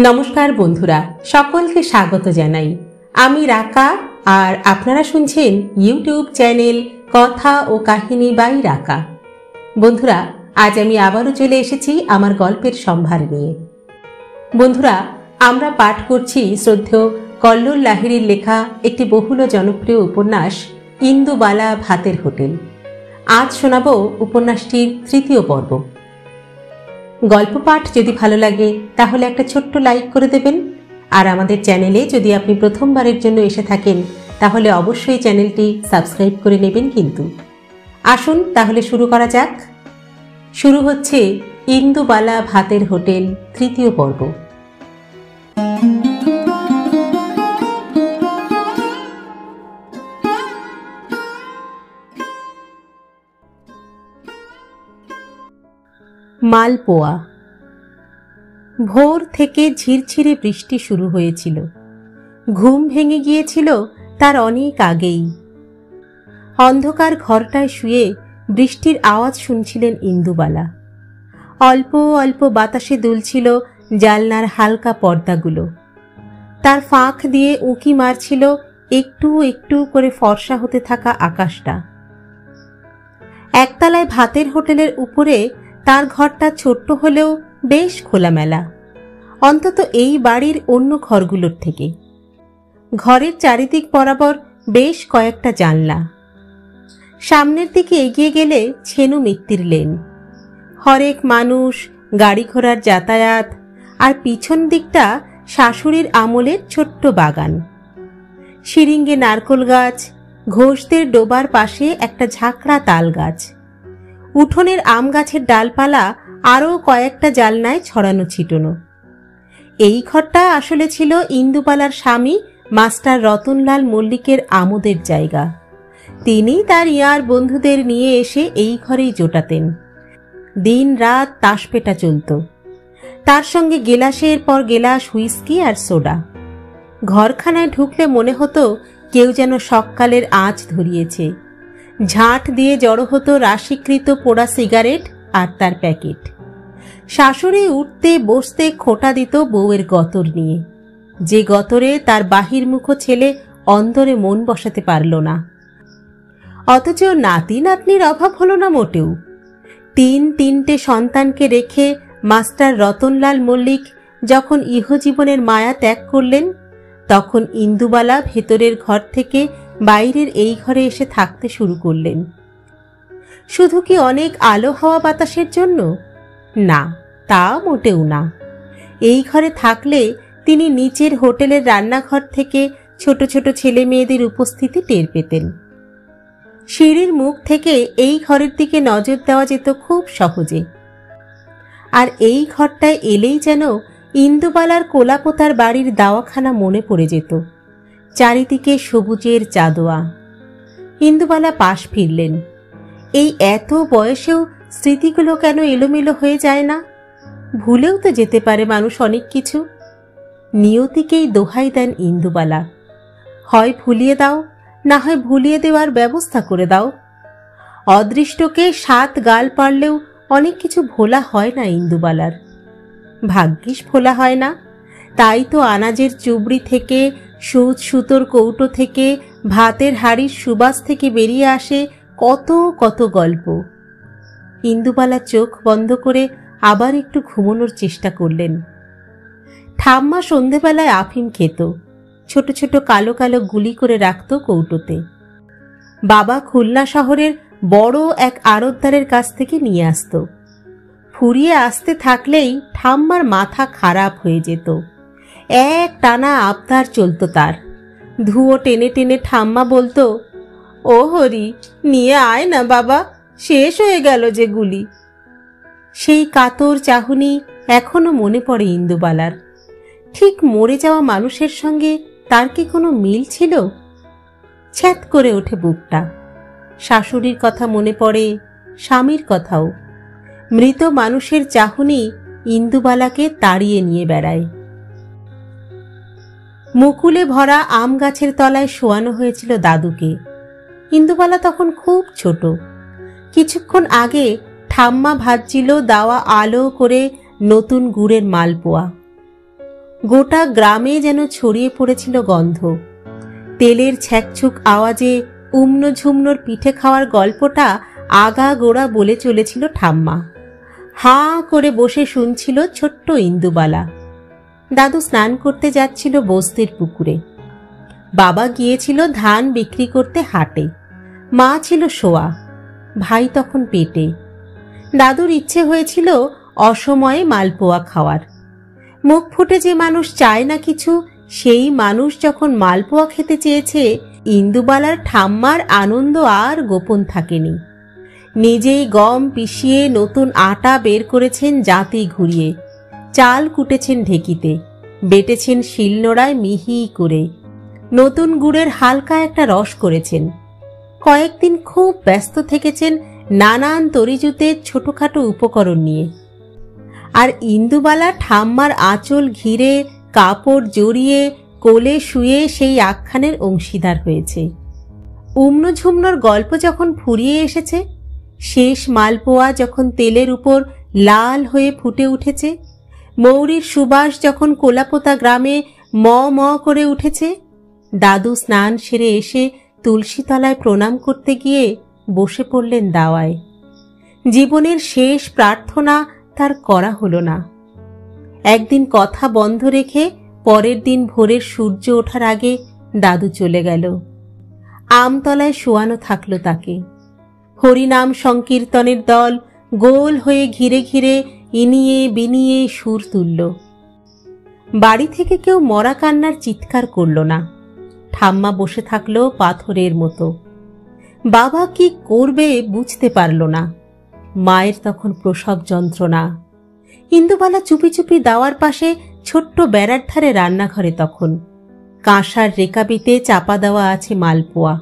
নমস্কার বন্ধুরা, সকলকে স্বাগত জানাই। আমি রাকা আর আপনারা শুনছেন ইউটিউব চ্যানেল কথা ও কাহিনী বাই রাকা। বন্ধুরা, আজ আমি আবারও চলে এসেছি আমার গল্পের সম্ভার নিয়ে। বন্ধুরা, আমরা পাঠ করছি শ্রদ্ধেয় কল্লোল লাহিড়ীর লেখা একটি বহুল জনপ্রিয় উপন্যাস ইন্দুবালা ভাতের হোটেল। আজ শোনাব উপন্যাসটির তৃতীয় পর্ব। গল্প পাঠ যদি ভালো লাগে তাহলে একটা ছোট্ট লাইক করে দেবেন, আর আমাদের চ্যানেলে যদি আপনি প্রথমবারের জন্য এসে থাকেন তাহলে অবশ্যই চ্যানেলটি সাবস্ক্রাইব করে নেবেন। কিন্তু আসুন তাহলে শুরু করা যাক। শুরু হচ্ছে ইন্দুবালা ভাতের হোটেল তৃতীয় পর্ব। মালপোয়া। ভোর থেকে ঝিরঝিরে বৃষ্টি শুরু হয়েছিল। ঘুম ভেঙে গিয়েছিল তার অনেক আগেই। অন্ধকার ঘরটায় শুয়ে বৃষ্টির আওয়াজ শুনছিলেন ইন্দুবালা। অল্প অল্প বাতাসে দুলছিল জালনার হালকা পর্দাগুলো। তার ফাঁক দিয়ে উঁকি মারছিল একটু একটু করে ফর্সা হতে থাকা আকাশটা। একতলায় ভাতের হোটেলের উপরে তার ঘরটা ছোট্ট হলেও বেশ খোলামেলা, অন্তত এই বাড়ির অন্য ঘরগুলোর থেকে। ঘরের চারিদিক বরাবর বেশ কয়েকটা জানলা। সামনের দিকে এগিয়ে গেলে ছেনু মিত্তির লেন, হরেক মানুষ, গাড়ি ঘোড়ার যাতায়াত, আর পিছন দিকটা শাশুড়ির আমলের ছোট্ট বাগান। শিরিঙ্গে নারকোল গাছ, ঘোষদের ডোবার পাশে একটা ঝাঁকড়া তাল গাছ। উঠোনের আম গাছের ডালপালা আরও কয়েকটা জালনায় ছড়ানো ছিটানো। এই ঘরটা আসলে ছিল ইন্দুবালার স্বামী মাস্টার রতনলাল মল্লিকের আমোদের জায়গা। তিনি তার ইয়ার বন্ধুদের নিয়ে এসে এই ঘরেই জোটাতেন। দিন রাত তাসপেটা চলত, তার সঙ্গে গেলাসের পর গেলাস হুইস্কি আর সোডা। ঘরখানায় ঢুকলে মনে হতো কেউ যেন সকালের আঁচ ধরিয়েছে। ঝাঁট দিয়ে জড়ো হতো রাশিকৃত পোড়া সিগারেট আর তার প্যাকেট। শাশুড়ি উঠতে বসতে খোঁটা দিত বউয়ের গতর নিয়ে, যে গতরে তার বাহির্মুখ ছেলে অন্তরে মন বসাতে পারল না। অথচ নাতি নাতনির অভাব হলো না মোটেও। তিনটে সন্তানকে রেখে মাস্টার রতনলাল মল্লিক যখন ইহজীবনের মায়া ত্যাগ করলেন, তখন ইন্দুবালা ভেতরের ঘর থেকে বাইরের এই ঘরে এসে থাকতে শুরু করলেন। শুধু কি অনেক আলো হাওয়া বাতাসের জন্য? না, তা মোটেও না। এই ঘরে থাকলে তিনি নিচের হোটেলের রান্নাঘর থেকে ছোট ছোট ছেলে মেয়েদের উপস্থিতি টের পেতেন। সিঁড়ির মুখ থেকে এই ঘরের দিকে নজর দেওয়া যেত খুব সহজে। আর এই ঘরটায় এলেই যেন ইন্দুবালার কোলাপোতার বাড়ির দাওয়াখানা মনে পড়ে যেত। চারিদিকে সবুজের চাদোয়া। ইন্দুবালা পাশ ফিরলেন। এই এত বয়সেও স্মৃতিগুলো কেন এলোমেলো হয়ে যায় না? ভুলেও তো যেতে পারে মানুষ অনেক কিছু। নিয়তিকেই দোহাই দেন ইন্দুবালা, হয় ভুলিয়ে দাও, না হয় ভুলিয়ে দেওয়ার ব্যবস্থা করে দাও। অদৃষ্টকে 7 গাল পারলেও অনেক কিছু ভোলা হয় না ইন্দুবালার। ভাগ্যিস ভোলা হয় না। তাই তো আনাজের চুবড়ি থেকে, সুচ সুতোর কৌটো থেকে, ভাতের হাড়ির সুবাস থেকে বেরিয়ে আসে কত কত গল্প। ইন্দুবালা চোখ বন্ধ করে আবার একটু ঘুমানোর চেষ্টা করলেন। ঠাম্মা সন্ধেবেলায় আফিম খেত, ছোট ছোট কালো কালো গুলি করে রাখত কৌটোতে। বাবা খুলনা শহরের বড় এক আড়তদারের কাছ থেকে নিয়ে আসত। ফুরিয়ে আসতে থাকলেই ঠাম্মার মাথা খারাপ হয়ে যেত। এক টানা আবদার চলত তার। ধুয়ো টেনে টেনে ঠাম্মা বলতো, ও হরি, নিয়ে আয় না বাবা, শেষ হয়ে গেল যে গুলি। সেই কাতর চাহনি এখনো মনে পড়ে ইন্দুবালার। ঠিক মরে যাওয়া মানুষের সঙ্গে তার কি কোনো মিল ছিল? ছ্যাঁত করে ওঠে বুকটা। শাশুড়ির কথা মনে পড়ে, স্বামীর কথাও। মৃত মানুষের চাহনি ইন্দুবালাকে তাড়িয়ে নিয়ে বেড়ায়। মুকুলে ভরা আম গাছের তলায় শোয়ানো হয়েছিল দাদুকে। ইন্দুবালা তখন খুব ছোট। কিছুক্ষণ আগে ঠাম্মা ভাজছিল দাওয়া আলো করে নতুন গুড়ের মালপোয়া। গোটা গ্রামে যেন ছড়িয়ে পড়েছিল গন্ধ। তেলের ছ্যাকছুক আওয়াজে উম্ন ঝুমনোর পিঠে খাওয়ার গল্পটা আগাগোড়া বলে চলেছিল ঠাম্মা। হাঁ করে বসে শুনছিল ছোট্ট ইন্দুবালা। দাদু স্নান করতে যাচ্ছিল বস্তির পুকুরে। বাবা গিয়েছিল ধান বিক্রি করতে হাটে। মা ছিল শোয়া, ভাই তখন পেটে। দাদুর ইচ্ছে হয়েছিল অসময়ে মালপোয়া খাওয়ার। মুখ ফুটে যে মানুষ চায় না কিছু, সেই মানুষ যখন মালপোয়া খেতে চেয়েছে, ইন্দুবালার ঠাম্মার আনন্দ আর গোপন থাকেনি। নিজেই গম পিষিয়ে নতুন আটা বের করেছেন জাঁতি ঘুরিয়ে, চাল কুটেছেন ঢেকিতে, বেটেছেন শিলনোড়ায় মিহি করে, নতুন গুড়ের হালকা একটা রস করেছেন। কয়েকদিন খুব ব্যস্ত থেকেছেন নানান তরিজুতে ছোটখাটো উপকরণ নিয়ে। আর ইন্দুবালা ঠাম্মার আঁচল ঘিরে কাপড় জড়িয়ে কোলে শুয়ে সেই আখ্যানের অংশীদার হয়েছে। উম্ন ঝুমনোর গল্প যখন ফুরিয়ে এসেছে, শেষ মালপোয়া যখন তেলের উপর লাল হয়ে ফুটে উঠেছে, মৌরির সুবাস যখন কোলাপোতা গ্রামে ম ম করে উঠেছে, দাদু স্নান সেরে এসে তুলসীতলায় প্রণাম করতে গিয়ে বসে পড়লেন দাওয়ায়। জীবনের শেষ প্রার্থনা তার করা হলো না। একদিন কথা বন্ধ রেখে পরের দিন ভোরের সূর্য ওঠার আগে দাদু চলে গেল। আমতলায় শোয়ানো থাকলো তাকে। হরিনাম সংকীর্তনের দল গোল হয়ে ঘিরে ঘিরে ইনিয়ে বিনিয়ে সুর তুলল। বাড়ি থেকে কেউ মরা কান্নার চিৎকার করল না। ঠাম্মা বসে থাকলো পাথরের মতো। বাবা কি করবে বুঝতে পারল না। মায়ের তখন প্রসব যন্ত্রণা। ইন্দুবালা চুপি চুপি দাওয়ার পাশে ছোট্ট বেড়ার ধারে রান্নাঘরে তখন কাঁসার রেকাবিতে চাপা দেওয়া আছে মালপোয়া।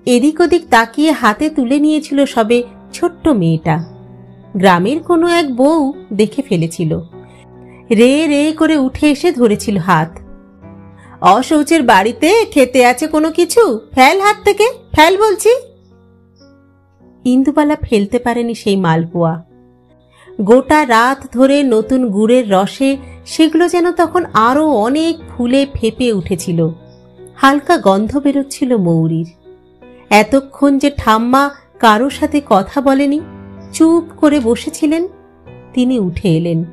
এদিক ওদিক তাকিয়ে হাতে তুলে নিয়েছিল সবে ছোট্ট মেয়েটা। গ্রামের কোনো এক বউ দেখে ফেলেছিল। রে রে করে উঠে এসে ধরেছিল হাত। অশৌচের বাড়িতে খেতে আছে কোনো কিছু, ফেল হাত থেকে, ফেল বলছি। ইন্দুবালা ফেলতে পারেনি সেই মালপোয়া। গোটা রাত ধরে নতুন গুড়ের রসে সেগুলো যেন তখন আরো অনেক ফুলে ফেপে উঠেছিল। হালকা গন্ধ বেরোচ্ছিল মৌরির। এতক্ষণ যে ঠাম্মা কারো সাথে কথা বলেনি, চুপ করে বসেছিলেন, তিনি উঠে এলেন।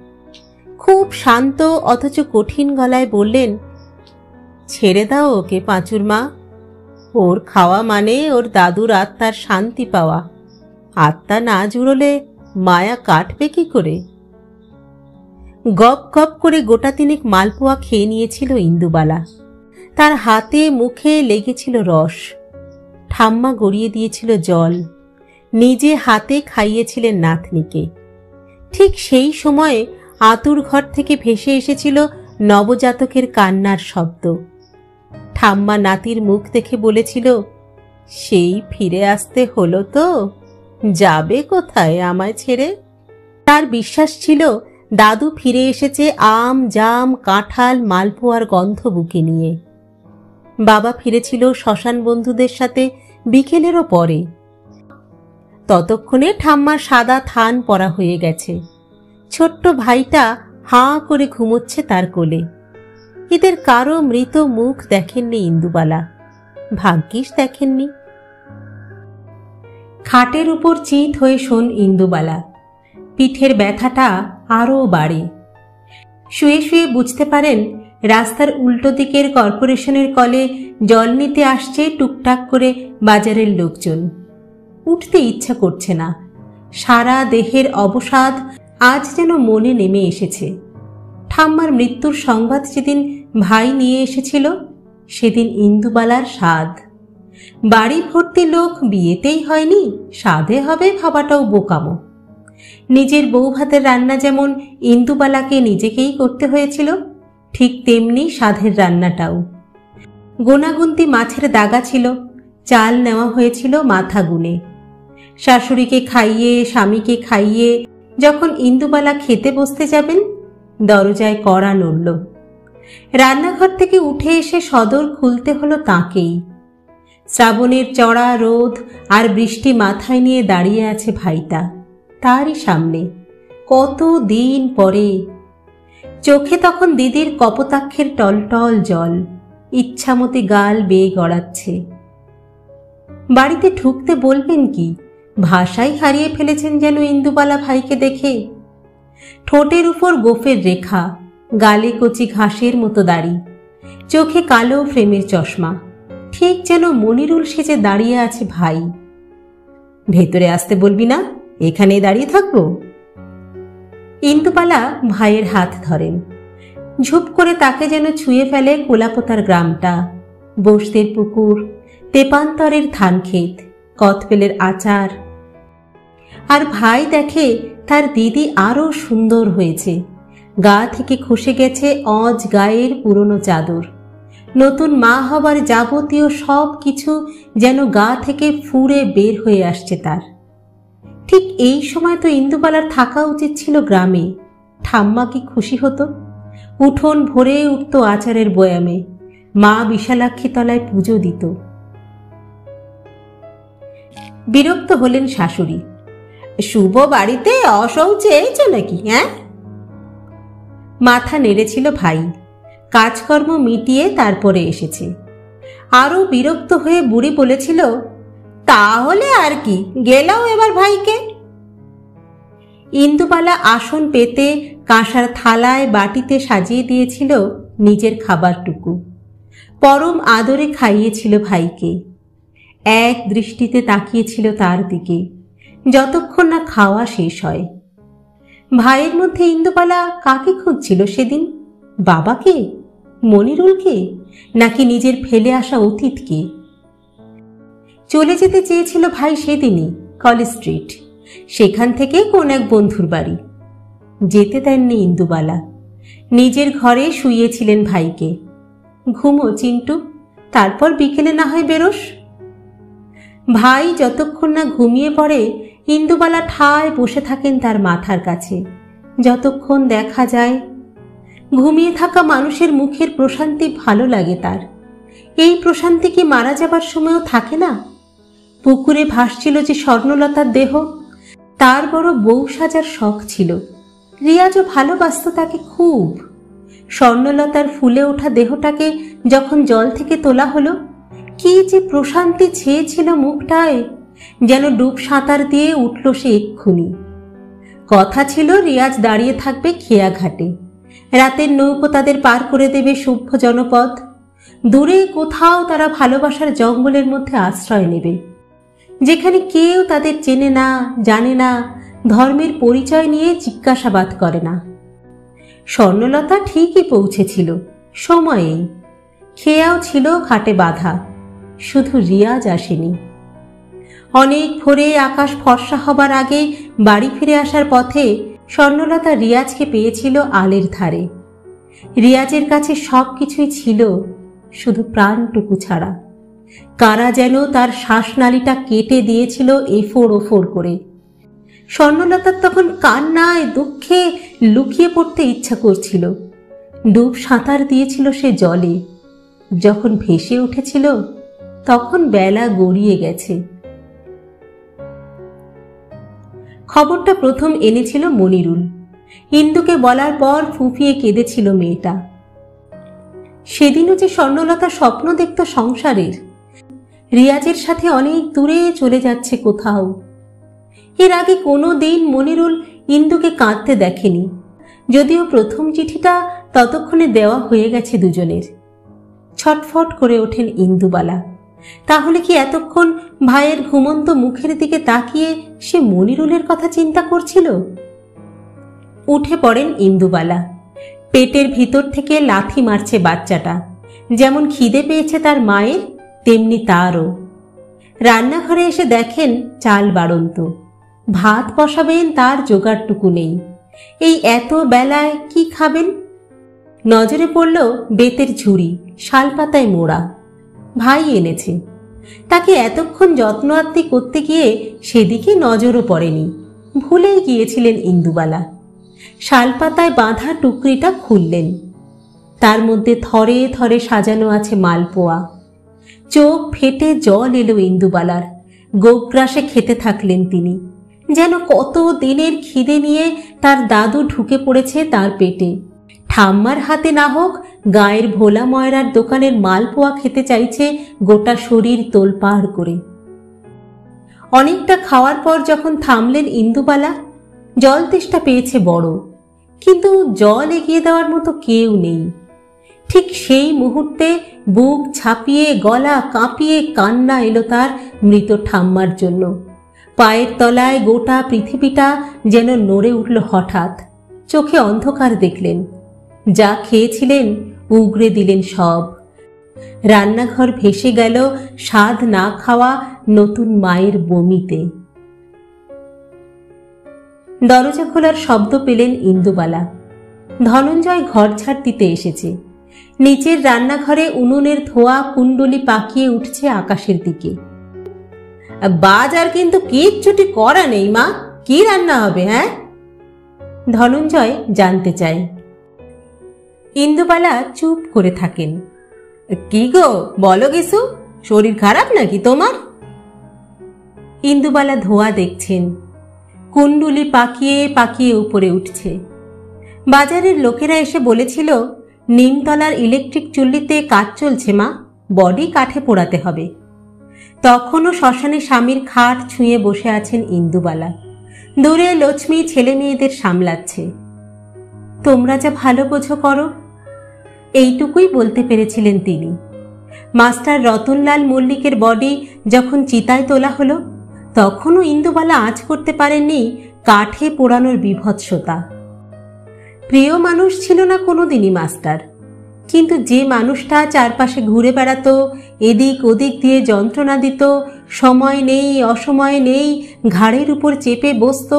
খুব শান্ত অথচ কঠিন গলায় বললেন, ছেড়ে দাও ওকে পাঁচুর মা। ওর খাওয়া মানে ওর দাদুর আত্মার শান্তি পাওয়া। আত্মা না জুড়লে মায়া কাটবে কি করে? গপ গপ করে গোটা তিনেক মালপোয়া খেয়ে নিয়েছিল ইন্দুবালা। তার হাতে মুখে লেগেছিল রস। ঠাম্মা গড়িয়ে দিয়েছিল জল। নিজে হাতে খাইয়েছিলেন নাতনিকে। ঠিক সেই সময়ে আতুর ঘর থেকে ভেসে এসেছিল নবজাতকের কান্নার শব্দ। ঠাম্মা নাতির মুখ দেখে বলেছিল, সেই ফিরে আসতে হলো তো, যাবে কোথায় আমায় ছেড়ে? তার বিশ্বাস ছিল দাদু ফিরে এসেছে আম জাম কাঁঠাল মালপোয়ার গন্ধ বুকে নিয়ে। বাবা ফিরেছিল শ্মশান বন্ধুদের সাথে বিকেলেরও পরে। ততক্ষণে ঠাম্মার সাদা থান পরা হয়ে গেছে। ছোট্ট ভাইটা হাঁ করে ঘুমোচ্ছে তার কোলে। এদের কারো মৃত মুখ দেখেননি ইন্দুবালা, ভাগ্যিস দেখেননি। খাটের উপর চিত হয়ে শোন ইন্দুবালা। পিঠের ব্যথাটা আরও বাড়ে। শুয়ে শুয়ে বুঝতে পারেন রাস্তার উল্টো দিকের কর্পোরেশনের কলে জল নিতে আসছে টুকটাক করে বাজারের লোকজন। উঠতে ইচ্ছা করছে না। সারা দেহের অবসাদ আজ যেন মনে নেমে এসেছে। ঠাম্মার মৃত্যুর সংবাদ যেদিন ভাই নিয়ে এসেছিল, সেদিন ইন্দুবালার স্বাদ। বাড়ি ভর্তি লোক বিয়েতেই হয়নি, স্বাদে হবে ভাবাটাও বোকামো। নিজের বউ ভাতের রান্না যেমন ইন্দুবালাকে নিজেকেই করতে হয়েছিল, ঠিক তেমনি স্বাদের রান্নাটাও। গোনাগুন্তি মাছের দাগা ছিল, চাল নেওয়া হয়েছিল মাথা গুনে। শাশুড়িকে খাইয়ে স্বামীকে খাইয়ে যখন ইন্দুবালা খেতে বসতে যাবেন, দরজায় কড়া নড়ল। রান্নাঘর থেকে উঠে এসে সদর খুলতে হলো তাঁকেই। শ্রাবণের চড়া রোদ আর বৃষ্টি মাথায় নিয়ে দাঁড়িয়ে আছে ভাইটা, তারই সামনে, কত দিন পরে। চোখে তখন দিদির কপোতাক্ষের টলটল জল ইচ্ছামতি গাল বেয়ে গড়াচ্ছে। বাড়িতে ঢুকতে বলবেন কি, ভাষাই হারিয়ে ফেলেছেন যেন ইন্দুবালা ভাইকে দেখে। ঠোঁটের উপর গোফের রেখা, গালে কচি ঘাসের মতো দাড়ি, চোখে কালো ফ্রেমের চশমা, ঠিক যেন মনিরুল সেজে দাঁড়িয়ে আছে ভাই। ভেতরে আসতে বলবি না, এখানেই দাঁড়িয়ে থাকবো? ইন্দুবালা ভাইয়ের হাত ধরেন। ঝুপ করে তাকে যেন ছুঁয়ে ফেলে কোলাপোতার গ্রামটা, বসতের পুকুর, তেপান্তরের ধানক্ষেত, কতবেলের আচার। আর ভাই দেখে তার দিদি আরো সুন্দর হয়েছে। গা থেকে খসে গেছে অজ গায়ের পুরনো চাদর। নতুন মা হবার যাবতীয় সব কিছু যেন গা থেকে ফুঁড়ে বের হয়ে আসছে তার। ঠিক এই সময় তো ইন্দুবালার থাকা উচিত ছিল গ্রামে। ঠাম্মা কি খুশি হতো! উঠোন ভরে উঠত আচারের বয়ামে, মা বিশালাক্ষী তলায় পুজো দিত। বিরক্ত হলেন শাশুড়ি। শুভ বাড়িতে অশৌচে চেয়েছ নাকি? হ্যাঁ? মাথা নেড়েছিল ভাই। কাজকর্ম মিটিয়ে তারপরে এসেছে। আরো বিরক্ত হয়ে বুড়ি বলেছিল, তাহলে আর কি, গেলাও এবার ভাইকে। ইন্দুবালা আসন পেতে কাঁসার থালায় বাটিতে সাজিয়ে দিয়েছিল নিজের খাবারটুকু। পরম আদরে খাইয়েছিল ভাইকে। এক দৃষ্টিতে তাকিয়েছিল তার দিকে যতক্ষণ না খাওয়া শেষ হয়। ভাইয়ের মধ্যে ইন্দুবালা কাকে খুঁজছিল সেদিন? বাবাকে, মনিরুলকে, নাকি নিজের ফেলে আসা অতীতকে? চলে যেতে চেয়েছিল ভাই সেদিনই কলেজ স্ট্রিট, সেখান থেকে কোন এক বন্ধুর বাড়ি। যেতে দেননি ইন্দুবালা। নিজের ঘরে শুইয়েছিলেন ভাইকে। ঘুমো চিন্টু, তারপর বিকেলে না হয় বেরোস। ভাই যতক্ষণ না ঘুমিয়ে পড়ে ইন্দুবালা ঠায় বসে থাকেন তার মাথার কাছে, যতক্ষণ দেখা যায়। ঘুমিয়ে থাকা মানুষের মুখের প্রশান্তি ভালো লাগে তার। এই প্রশান্তি কি মারা যাবার সময়ও থাকে না? পুকুরে ভাসছিল যে স্বর্ণলতার দেহ, তার বড় বউ সাজার শখ ছিল। রিয়াজও ভালোবাসত তাকে খুব। স্বর্ণলতার ফুলে ওঠা দেহটাকে যখন জল থেকে তোলা হলো, কি যে প্রশান্তি ছেয়েছিল মুখটায়, যেন ডুব সাঁতার দিয়ে উঠল সে এক্ষুনি। কথা ছিল রিয়াজ দাঁড়িয়ে থাকবে খেয়া ঘাটে, রাতের নৌকো তাদের পার করে দেবে সভ্য জনপদ। দূরে কোথাও তারা ভালোবাসার জঙ্গলের মধ্যে আশ্রয় নেবে, যেখানে কেউ তাদের চেনে না, জানে না, ধর্মের পরিচয় নিয়ে জিজ্ঞাসাবাদ করে না। স্বর্ণলতা ঠিকই পৌঁছেছিল সময়েই। খেয়াও ছিল ঘাটে বাঁধা, শুধু রিয়াজ আসেনি। অনেক ভোরে আকাশ ফর্সা হবার আগে বাড়ি ফিরে আসার পথে স্বর্ণলতা রিয়াজকে পেয়েছিল আলের ধারে। রিয়াজের কাছে সব কিছুই ছিল, শুধু প্রাণটুকু ছাড়া। কারা যেন তার শ্বাসনালীটা কেটে দিয়েছিল এফোড় ওফোড় করে। স্বর্ণলতার তখন কান্নায় দুঃখে লুকিয়ে পড়তে ইচ্ছা করছিল। ডুব সাঁতার দিয়েছিল সে জলে। যখন ভেসে উঠেছিল তখন বেলা গড়িয়ে গেছে। খবরটা প্রথম এনেছিল মনিরুল। ইন্দুকে বলার পর ফুঁপিয়ে কেঁদেছিল মেয়েটা। সেদিনও যে স্বর্ণলতা স্বপ্ন দেখত সংসারের, রিয়াজের সাথে অনেক দূরে চলে যাচ্ছে কোথাও। এর আগে কোনো দিন মনিরুল ইন্দুকে কাঁদতে দেখেনি, যদিও প্রথম চিঠিটা ততক্ষণে দেওয়া হয়ে গেছে দুজনের। ছটফট করে ওঠেন ইন্দুবালা। তাহলে কি এতক্ষণ ভাইয়ের ঘুমন্ত মুখের দিকে তাকিয়ে সে মনিরুলের কথা চিন্তা করছিল? উঠে পড়েন ইন্দুবালা। পেটের ভিতর থেকে লাথি মারছে বাচ্চাটা। যেমন খিদে পেয়েছে তার মায়ের, তেমনি তারও। রান্নাঘরে এসে দেখেন চাল বাড়ন্ত। ভাত বসাবেন তার জোগাড়টুকু নেই। এই এত বেলায় কি খাবেন? নজরে পড়ল বেতের ঝুড়ি, শালপাতায় মোড়া। ভাই এনেছে। তাকে এতক্ষণ যত্ন আত্তি করতে গিয়ে সেদিকে নজরও পড়েনি, ভুলেই গিয়েছিলেন ইন্দুবালা। শালপাতায় বাঁধা টুকরিটা খুললেন। তার মধ্যে থরে থরে সাজানো আছে মালপোয়া। চোখ ফেটে জল এলো ইন্দুবালার। গোগ্রাসে খেতে থাকলেন তিনি, যেন কত দিনের খিদে নিয়ে তার দাদু ঢুকে পড়েছে তার পেটে। ঠাম্মার হাতে না হোক গায়ের ভোলা ময়রার দোকানের মালপোয়া খেতে চাইছে গোটা শরীর তোলপাড় করে। অনেকটা খাওয়ার পর যখন থামলেন ইন্দুবালা, জল তেষ্টা পেয়েছে বড়, কিন্তু জল এগিয়ে দেওয়ার মতো কেউ নেই। ঠিক সেই মুহূর্তে বুক ছাপিয়ে গলা কাঁপিয়ে কান্না এলো তার মৃত ঠাম্মার জন্য। পায়ের তলায় গোটা পৃথিবীটা যেন নড়ে উঠল হঠাৎ। চোখে অন্ধকার দেখলেন। যা খেয়েছিলেন উগরে দিলেন সব। রান্নাঘর ভেসে গেল স্বাদ না খাওয়া নতুন মায়ের বমিতে। দরজা খোলার শব্দ পেলেন ইন্দুবালা। ধনঞ্জয় ঘর ঝাড় দিতে এসেছে। নিচের রান্নাঘরে উনুনের ধোয়া কুণ্ডলি পাকিয়ে উঠছে আকাশের দিকে। বাজার কিন্তু কিচ্ছুটি করা নেই মা, কি রান্না হবে? হ্যাঁ, ধনঞ্জয় জানতে চায়। ইন্দুবালা চুপ করে থাকেন। কি গো, বলো কিছু, শরীর খারাপ নাকি তোমার? ইন্দুবালা ধোয়া দেখছেন, কুণ্ডুলি পাকিয়ে পাকিয়ে উপরে উঠছে। বাজারের লোকেরা এসে বলেছিল নিমতলার ইলেকট্রিক চুল্লিতে কাজ চলছে মা, বডি কাঠে পোড়াতে হবে। তখনও শ্মশানে স্বামীর খাট ছুঁয়ে বসে আছেন ইন্দুবালা। দূরে লক্ষ্মী ছেলে মেয়েদের সামলাচ্ছে। তোমরা যা ভালো বোঝো করো, এইটুকুই বলতে পেরেছিলেন তিনি। মাস্টার রতনলাল মল্লিকের বডি যখন চিতায় তোলা হলো, তখনও ইন্দুবালা আঁচ করতে পারেননি কাঠে পোড়ানোর বিভৎসতা। প্রিয় মানুষ ছিল না কোনোদিনই মাস্টার, কিন্তু যে মানুষটা চারপাশে ঘুরে বেড়াতো, এদিক ওদিক দিয়ে যন্ত্রণা দিত, সময় নেই অসময় নেই ঘাড়ের উপর চেপে বসত,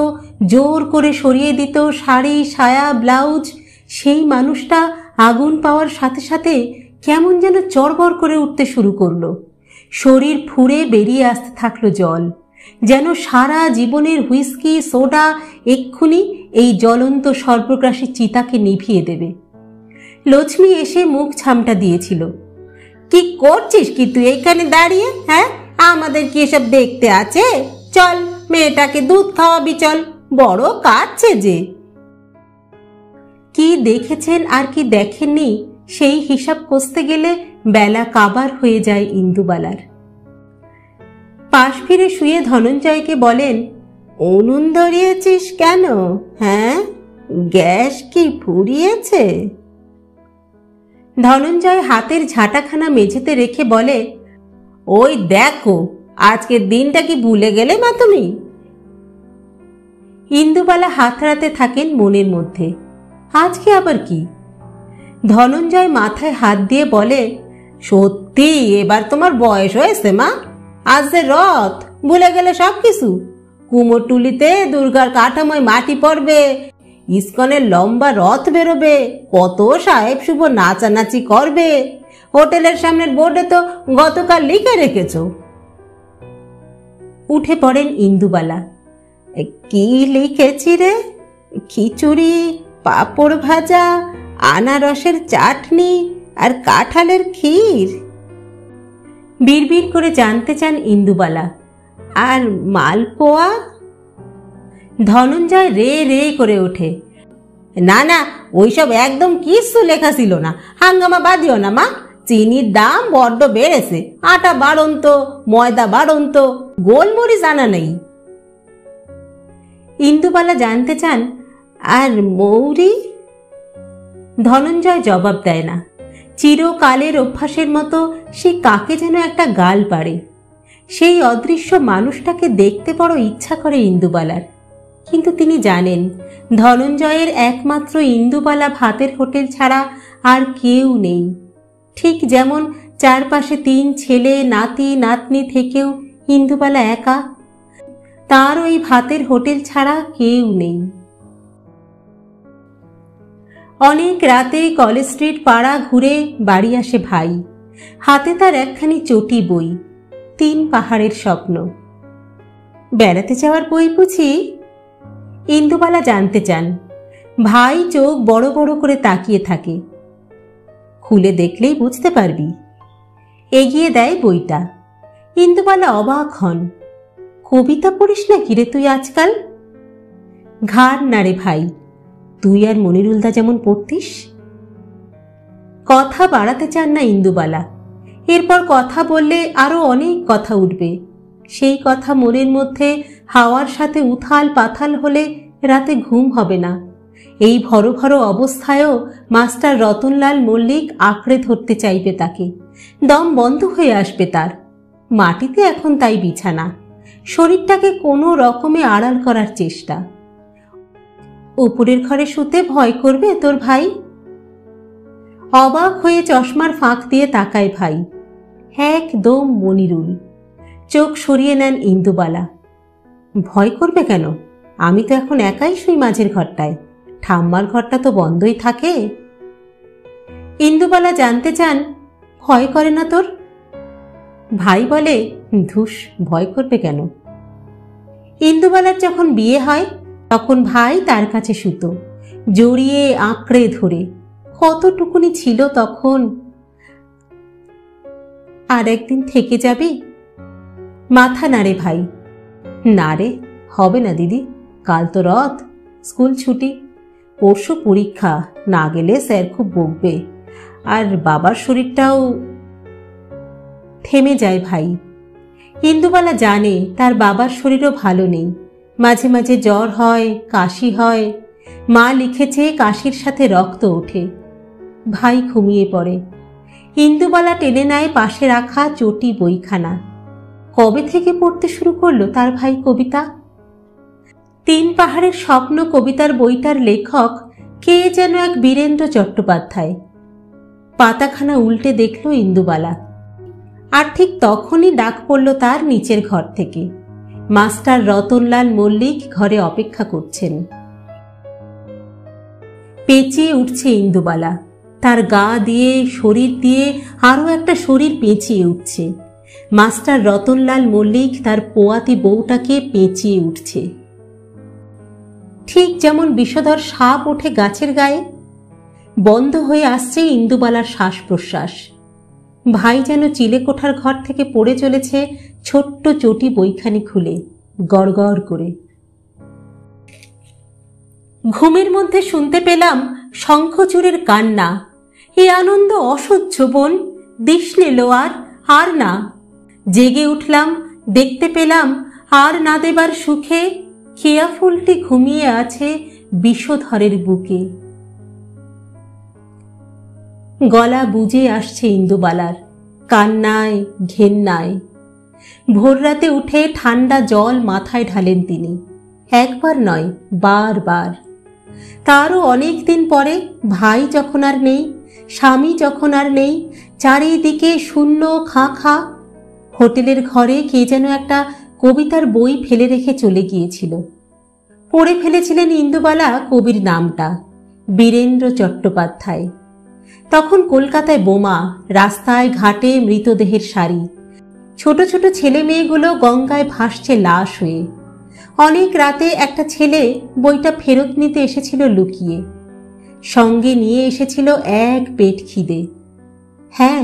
জোর করে সরিয়ে দিত শাড়ি সায়া ব্লাউজ, সেই মানুষটা আগুন পাওয়ার সাথে সাথে কেমন যেন চড়বড় করে উঠতে শুরু করলো। শরীর ফুঁড়ে বেরিয়ে আসতে থাকলো জল, যেন সারা জীবনের হুইস্কি সোডা এক্ষুনি এই জ্বলন্ত সর্বগ্রাসী চিতাকে নিভিয়ে দেবে। লক্ষ্মী এসে মুখ ছামটা দিয়েছিল। কি করছিস কি তুই এইখানে দাঁড়িয়ে? হ্যাঁ, আমাদের কি এসব দেখতে আছে? চল, মেয়েটাকে দুধ খাওয়াবি, চল, বড় কাঁদছে যে। কি দেখেছেন আর কি দেখেননি সেই হিসাব কষতে গেলে বেলা কাবার হয়ে যায় ইন্দুবালার। পাশ ফিরে শুয়ে ধনঞ্জয়কে বলেন, উনুন ধরিয়েছিস কেন? হ্যাঁ, গ্যাস কি ফুরিয়েছে? ধনঞ্জয় হাতের ঝাঁটাখানা মেঝেতে রেখে বলে, ওই দেখো, আজকের দিনটা কি ভুলে গেলে মা তুমি? ইন্দুবালা হাতড়াতে থাকেন মনের মধ্যে, আজকে আবার কি? ধনঞ্জয় মাথায় হাত দিয়ে বলে, সত্যি এবার তোমার বয়স হয়েছে মা, আজ যে রথ, ভুলে গেলে সব কিছু। কুমোরটুলিতে দুর্গার কাঠামোয় মাটি পড়বে, ইস্কনের লম্বা রথ বেরোবে, কত সাহেব শুভ নাচানাচি করবে, হোটেলের সামনের বোর্ডে তো গতকাল লিখে রেখেছ। উঠে পড়েন ইন্দুবালা। কি লিখেছি রে? খিচুড়ি, পাঁপড় ভাজা, আনারসের চাটনি আর কাঁঠালের ক্ষীর। বিড়বিড় করে জানতে চান ইন্দুবালা, আর মালপোয়া? ধনঞ্জয় রে রে করে ওঠে, না না, ওইসব একদম কিছু লেখা ছিল না, হাঙ্গামা বাদিও না মা, চিনির দাম বড্ড বেড়েছে, আটা বাড়ন্ত, ময়দা বাড়ন্ত, গোলমরিচ আনা নেই। ইন্দুবালা জানতে চান, আর মৌরি? ধনঞ্জয় জবাব দেয় না। চিরকালের অভ্যাসের মতো সে কাকে যেন একটা গাল পাড়ে। সেই অদৃশ্য মানুষটাকে দেখতে বড় ইচ্ছা করে ইন্দুবালার, কিন্তু তিনি জানেন ধনঞ্জয়ের একমাত্র ইন্দুবালা ভাতের হোটেল ছাড়া আর কেউ নেই। ঠিক যেমন চারপাশে 3 ছেলে নাতি নাতনি থেকেও ইন্দুবালা একা, তার ওই ভাতের হোটেল ছাড়া কেউ নেই। অনেক রাতে কলেজ স্ট্রিট পাড়া ঘুরে বাড়ি আসে ভাই, হাতে তার একখানি চটি বই, 3 পাহাড়ের স্বপ্ন। বেড়াতে যাওয়ার বই বুঝি? ইন্দুবালা জানতে চান। ভাই চোখ বড় বড় করে তাকিয়ে থাকে। খুলে দেখলেই বুঝতে পারবি। এগিয়ে দেয় বইটা। ইন্দুবালা অবাক হন। কবিতা পড়িস না কিরে তুই আজকাল? ঘাড় নাড়ে ভাই, তুই আর মনিরুলদা যেমন পড়তিস। কথা বাড়াতে চান না ইন্দুবালা। এরপর কথা বললে আরো অনেক কথা উঠবে। সেই কথা মনের মধ্যে হাওয়ার সাথে উথাল পাথাল হলে রাতে ঘুম হবে না। এই ভর ভর অবস্থায়ও মাস্টার রতনলাল মল্লিক আঁকড়ে ধরতে চাইবে তাকে। দম বন্ধ হয়ে আসবে তার। মাটিতে এখন তাই বিছানা, শরীরটাকে কোনো রকমে আড়াল করার চেষ্টা। উপরের ঘরে শুতে ভয় করবে তোর ভাই? অবাক হয়ে চশমার ফাঁক দিয়ে তাকায় ভাই। একদম মনিরুল। চোখ সরিয়ে নেন ইন্দুবালা। ভয় করবে কেন? আমি তো এখন একাই শুই মাঝের ঘরটায়, ঠাম্মার ঘরটা তো বন্ধই থাকে। ইন্দুবালা জানতে চান, ভয় করে না তোর? ভাই বলে, ধুস, ভয় করবে কেন? ইন্দুবালার যখন বিয়ে হয় তখন ভাই তার কাছে শুতো, জড়িয়ে আঁকড়ে ধরে। কতটুকুনি ছিল তখন। আর একদিন থেকে যাবি? মাথা নাড়ে ভাই। না রে, হবে না দিদি, কাল তো রথ, স্কুল ছুটি, পরশু পরীক্ষা, না গেলে স্যার খুব বকবে, আর বাবার শরীরটাও। থেমে যায় ভাই। ইন্দুবালা জানে তার বাবার শরীরও ভালো নেই, মাঝে মাঝে জ্বর হয়, কাশি হয়। মা লিখেছে কাশির সাথে রক্ত ওঠে। ভাই ঘুমিয়ে পড়ে। ইন্দুবালা টেনে নেয় পাশে রাখা চটি বইখানা। কবে থেকে পড়তে শুরু করলো তার ভাই কবিতা? 3 পাহাড়ের স্বপ্ন কবিতার বইটার লেখক কে যেন এক বীরেন্দ্র চট্টোপাধ্যায়। পাতাখানা উল্টে দেখল ইন্দুবালা। আর ঠিক তখনই ডাক পড়ল তার নিচের ঘর থেকে। মাস্টার রতনলাল মল্লিক ঘরে অপেক্ষা করছেন। পেঁচিয়ে উঠছে ইন্দুবালা। তার গা দিয়ে, শরীর দিয়ে আরো একটা শরীর পেঁচিয়ে উঠছে। মাস্টার রতনলাল মল্লিক তার পোয়াতি বউটাকে পেঁচিয়ে উঠছে। ঠিক যেমন বিষধর সাপ ওঠে গাছের গায়ে। বন্ধ হয়ে আসছে ইন্দুবালার শ্বাস প্রশ্বাস। ভাই যেন চিলেকোঠার ঘর থেকে পড়ে চলেছে ছোট্ট চটি বইখানি খুলে, গড়গড় করে। ঘুমের মধ্যে শুনতে পেলাম শঙ্খচূড়ের কান্না। এ আনন্দ অসহ্য বোন, দিস নিল আর না। জেগে উঠলাম, দেখতে পেলাম আর না দেবার সুখে কেয়া ফুলটি ঘুমিয়ে আছে বিষধরের বুকে। গলা বুজে আসছে ইন্দুবালার, কান্নায় ঘেন্নায়। ভোররাতে উঠে ঠান্ডা জল মাথায় ঢালেন তিনি, একবার নয়, বারবার। তারও অনেক দিন পরে, ভাই যখন আর নেই, স্বামী যখন আর নেই, চারিদিকে শূন্য খাঁ খাঁ। হোটেলের ঘরে কে যেন একটা কবিতার বই ফেলে রেখে চলে গিয়েছিল। পড়ে ফেলেছিলেন ইন্দুবালা কবির নামটা, বীরেন্দ্র চট্টোপাধ্যায়। তখন কলকাতায় বোমা, রাস্তায় ঘাটে মৃতদেহের সারি। ছোট ছোট ছেলে মেয়েগুলো গঙ্গায় ভাসছে লাশ হয়ে। অনেক রাতে একটা ছেলে বইটা ফেরত নিতে এসেছিল লুকিয়ে। সঙ্গে নিয়ে এসেছিল এক পেট খিদে। হ্যাঁ,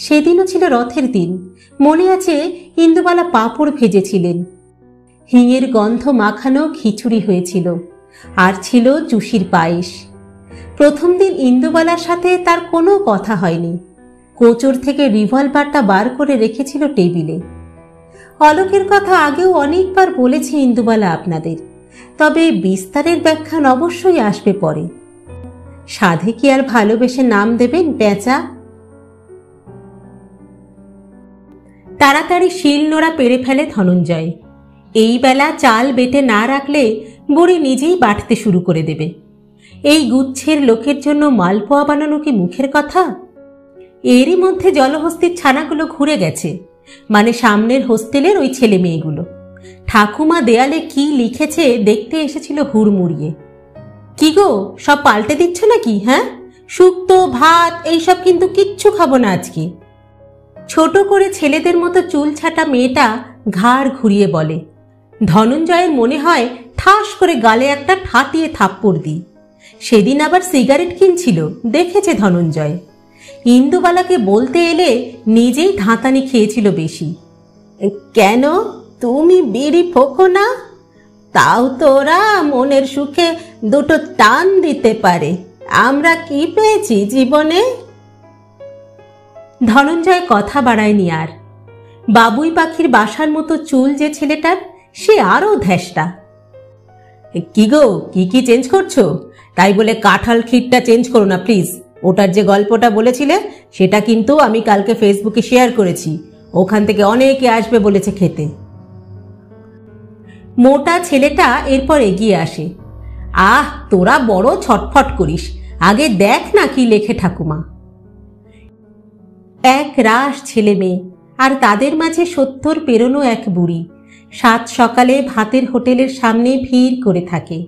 সেদিনও ছিল রথের দিন। মনে আছে ইন্দুবালা পাঁপড় ভেজেছিলেন। হিঙের গন্ধ মাখানো খিচুড়ি হয়েছিল, আর ছিল চুষির পায়েস। প্রথম দিন ইন্দুবালার সাথে তার কোনো কথা হয়নি। কোচর থেকে রিভলভারটা বার করে রেখেছিল টেবিলে। অলোকের কথা আগেও অনেকবার বলেছে ইন্দুবালা আপনাদের, তবে বিস্তারের ব্যাখ্যান অবশ্যই আসবে পরে। সাধে কি আর ভালোবেসে নাম দেবেন পেঁচা? তাড়াতাড়ি শিল নোড়া পেরে ফেলে ধনঞ্জয়। এই বেলা চাল বেটে না রাখলে বুড়ি নিজেই বাটতে শুরু করে দেবে। এই গুচ্ছের লোকের জন্য মালপোয়া বানানো কি মুখের কথা? এরই মধ্যে জলহস্তির ছানাগুলো ঘুরে গেছে, মানে সামনের হোস্টেলের ওই ছেলে মেয়েগুলো। ঠাকুমা দেয়ালে কি লিখেছে দেখতে এসেছিল হুড়মুড়িয়ে। কি গো, সব পাল্টে দিচ্ছ নাকি? হ্যাঁ, শুক্তো ভাত এইসব কিন্তু কিচ্ছু খাবো না আজকে। ছোট করে ছেলেদের মতো চুল ছাটা মেয়েটা ঘাড় ঘুরিয়ে বলে। ধনঞ্জয়ের মনে হয় ঠাস করে গালে একটা ঠাটিয়ে থাপ্পড় দিই। সেদিন আবার সিগারেট কিনছিল, দেখেছে ধনঞ্জয়। ইন্দুবালাকে বলতে এলে নিজেই ধাঁতানি খেয়েছিল বেশি। কেন, তুমি বিড়ি ফোঁকো না? তাও তোরা মনের সুখে দুটো টান দিতে পারে। আমরা কি পেয়েছি জীবনে? ধনঞ্জয় কথা বাড়ায়নি আর। বাবুই পাখির বাসার মতো চুল যে ছেলেটার, সে আরও ধ্যাসটা। কি গো, কি চেঞ্জ করছো? তাই বলে কাঁঠাল ক্ষীরটা চেঞ্জ করো না প্লিজ। ওটার যে গল্পটা বলেছিলে সেটা কিন্তু আমি কালকে ফেসবুকে শেয়ার করেছি, ওখান থেকে অনেকে আসবে বলেছে খেতে। মোটা ছেলেটা এরপর এগিয়ে আসে। আহ, তোরা বড় ছটফট করিস, আগে দেখ না কি লেখে ঠাকুমা। এক রাশ ছেলে মেয়ে, আর তাদের মাঝে 70 পেরোনো এক বুড়ি সাত সকালে ভাতের হোটেলের সামনে ভিড় করে থাকে।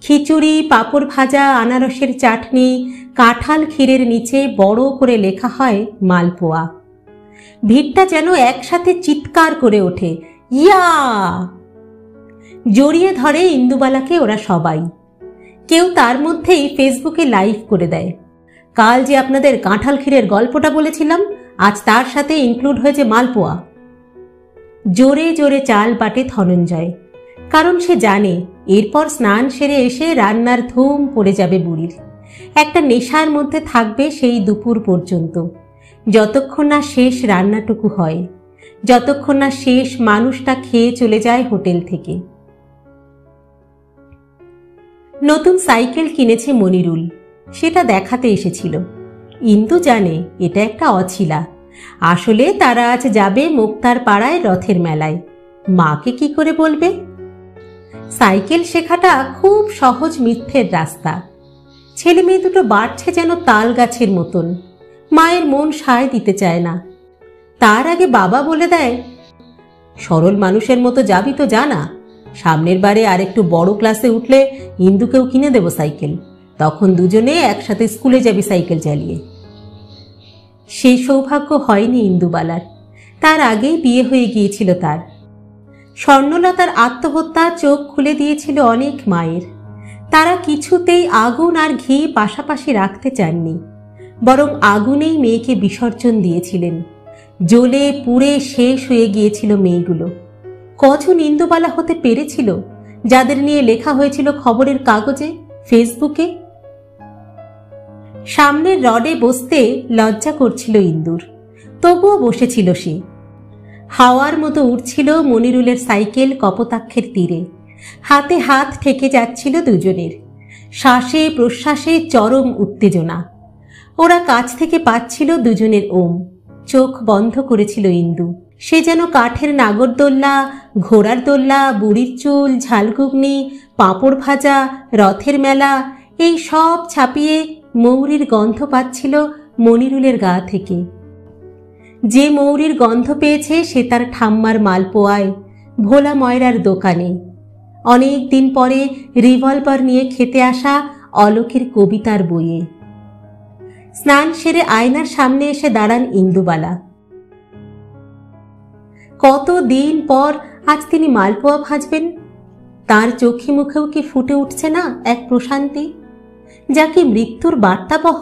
খিচুড়ি, পাঁপড় ভাজা, আনারসের চাটনি, কাঁঠাল ক্ষীরের নিচে বড় করে লেখা হয় মালপোয়া। ভিড়টা যেন একসাথে চিৎকার করে ওঠে, ইয়া! জড়িয়ে ধরে ইন্দুবালাকে ওরা সবাই। কেউ তার মধ্যেই ফেসবুকে লাইভ করে দেয়, কাল যে আপনাদের কাঁঠাল ক্ষীরের গল্পটা বলেছিলাম, আজ তার সাথে ইনক্লুড হয়েছে মালপোয়া। জোরে জোরে চাল বাটে ধনঞ্জয়, কারণ সে জানে এরপর স্নান সেরে এসে রান্নার ধুম পড়ে যাবে বুড়ির। একটা নেশার মধ্যে থাকবে সেই দুপুর পর্যন্ত, যতক্ষণ না শেষ রান্নাটুকু হয়, যতক্ষণ না শেষ মানুষটা খেয়ে চলে যায় হোটেল থেকে। নতুন সাইকেল কিনেছে মনিরুল, সেটা দেখাতে এসেছিল। ইন্দু জানে এটা একটা অছিলা। আসলে তারা আজ যাবে মুক্তার পাড়ায় রথের মেলায়। মাকে কি করে বলবে? সাইকেল শেখাটা খুব সহজ মিথ্যের রাস্তা। ছেলে মেয়ে দুটো বাড়ছে যেন তাল গাছের মতন। মায়ের মন সায় দিতে চায় না। তার আগে বাবা বলে দেয়, সরল মানুষের মতো যাবি তো জানা, সামনের বারে আর একটু বড় ক্লাসে উঠলে ইন্দুকেও কিনে দেব সাইকেল, তখন দুজনে একসাথে স্কুলে যাবি সাইকেল চালিয়ে। সেই সৌভাগ্য হয়নি ইন্দুবালার। তার আগেই বিয়ে হয়ে গিয়েছিল তার। স্বর্ণলতার আত্মহত্যা চোখ খুলে দিয়েছিল অনেক মায়ের। তারা কিছুতেই আগুন আর ঘি পাশাপাশি রাখতে চাননি, বরং আগুনেই মেয়েকে বিসর্জন দিয়েছিলেন। জ্বলে পুড়ে শেষ হয়ে গিয়েছিল মেয়েগুলো। কজন ইন্দুবালা হতে পেরেছিল যাদের নিয়ে লেখা হয়েছিল খবরের কাগজে, ফেসবুকে? সামনের রডে বসতে লজ্জা করছিল ইন্দুর, তবুও বসেছিল সে। হাওয়ার মতো উঠছিল মনিরুলের সাইকেল কপোতাক্ষের তীরে। হাতে হাত ঠেকে যাচ্ছিল দুজনের। শ্বাসে প্রশ্বাসে চরম উত্তেজনা। ওরা কাছ থেকে পাচ্ছিল দুজনের ওম। চোখ বন্ধ করেছিল ইন্দু। সে যেন কাঠের নাগরদোল্লা, ঘোড়ার দোল্লা, বুড়ির চুল, ঝালঘুগনি, পাঁপড় ভাজা, রথের মেলা, এই সব ছাপিয়ে মৌরির গন্ধ পাচ্ছিল মনিরুলের গা থেকে। যে মৌরির গন্ধ পেয়েছে সে তার ঠাম্মার মালপোয়ায়, ভোলা ময়রার দোকানে, অনেক দিন পরে রিভলভার নিয়ে খেতে আসা অলোকের কবিতার বইয়ে। স্নান সেরে আয়নার সামনে এসে দাঁড়ান ইন্দুবালা। কত দিন পর আজ তিনি মালপোয়া ভাজবেন। তার চোখে মুখেও কি ফুটে উঠছে না এক প্রশান্তি, যা কি মৃত্যুর বার্তাবহ?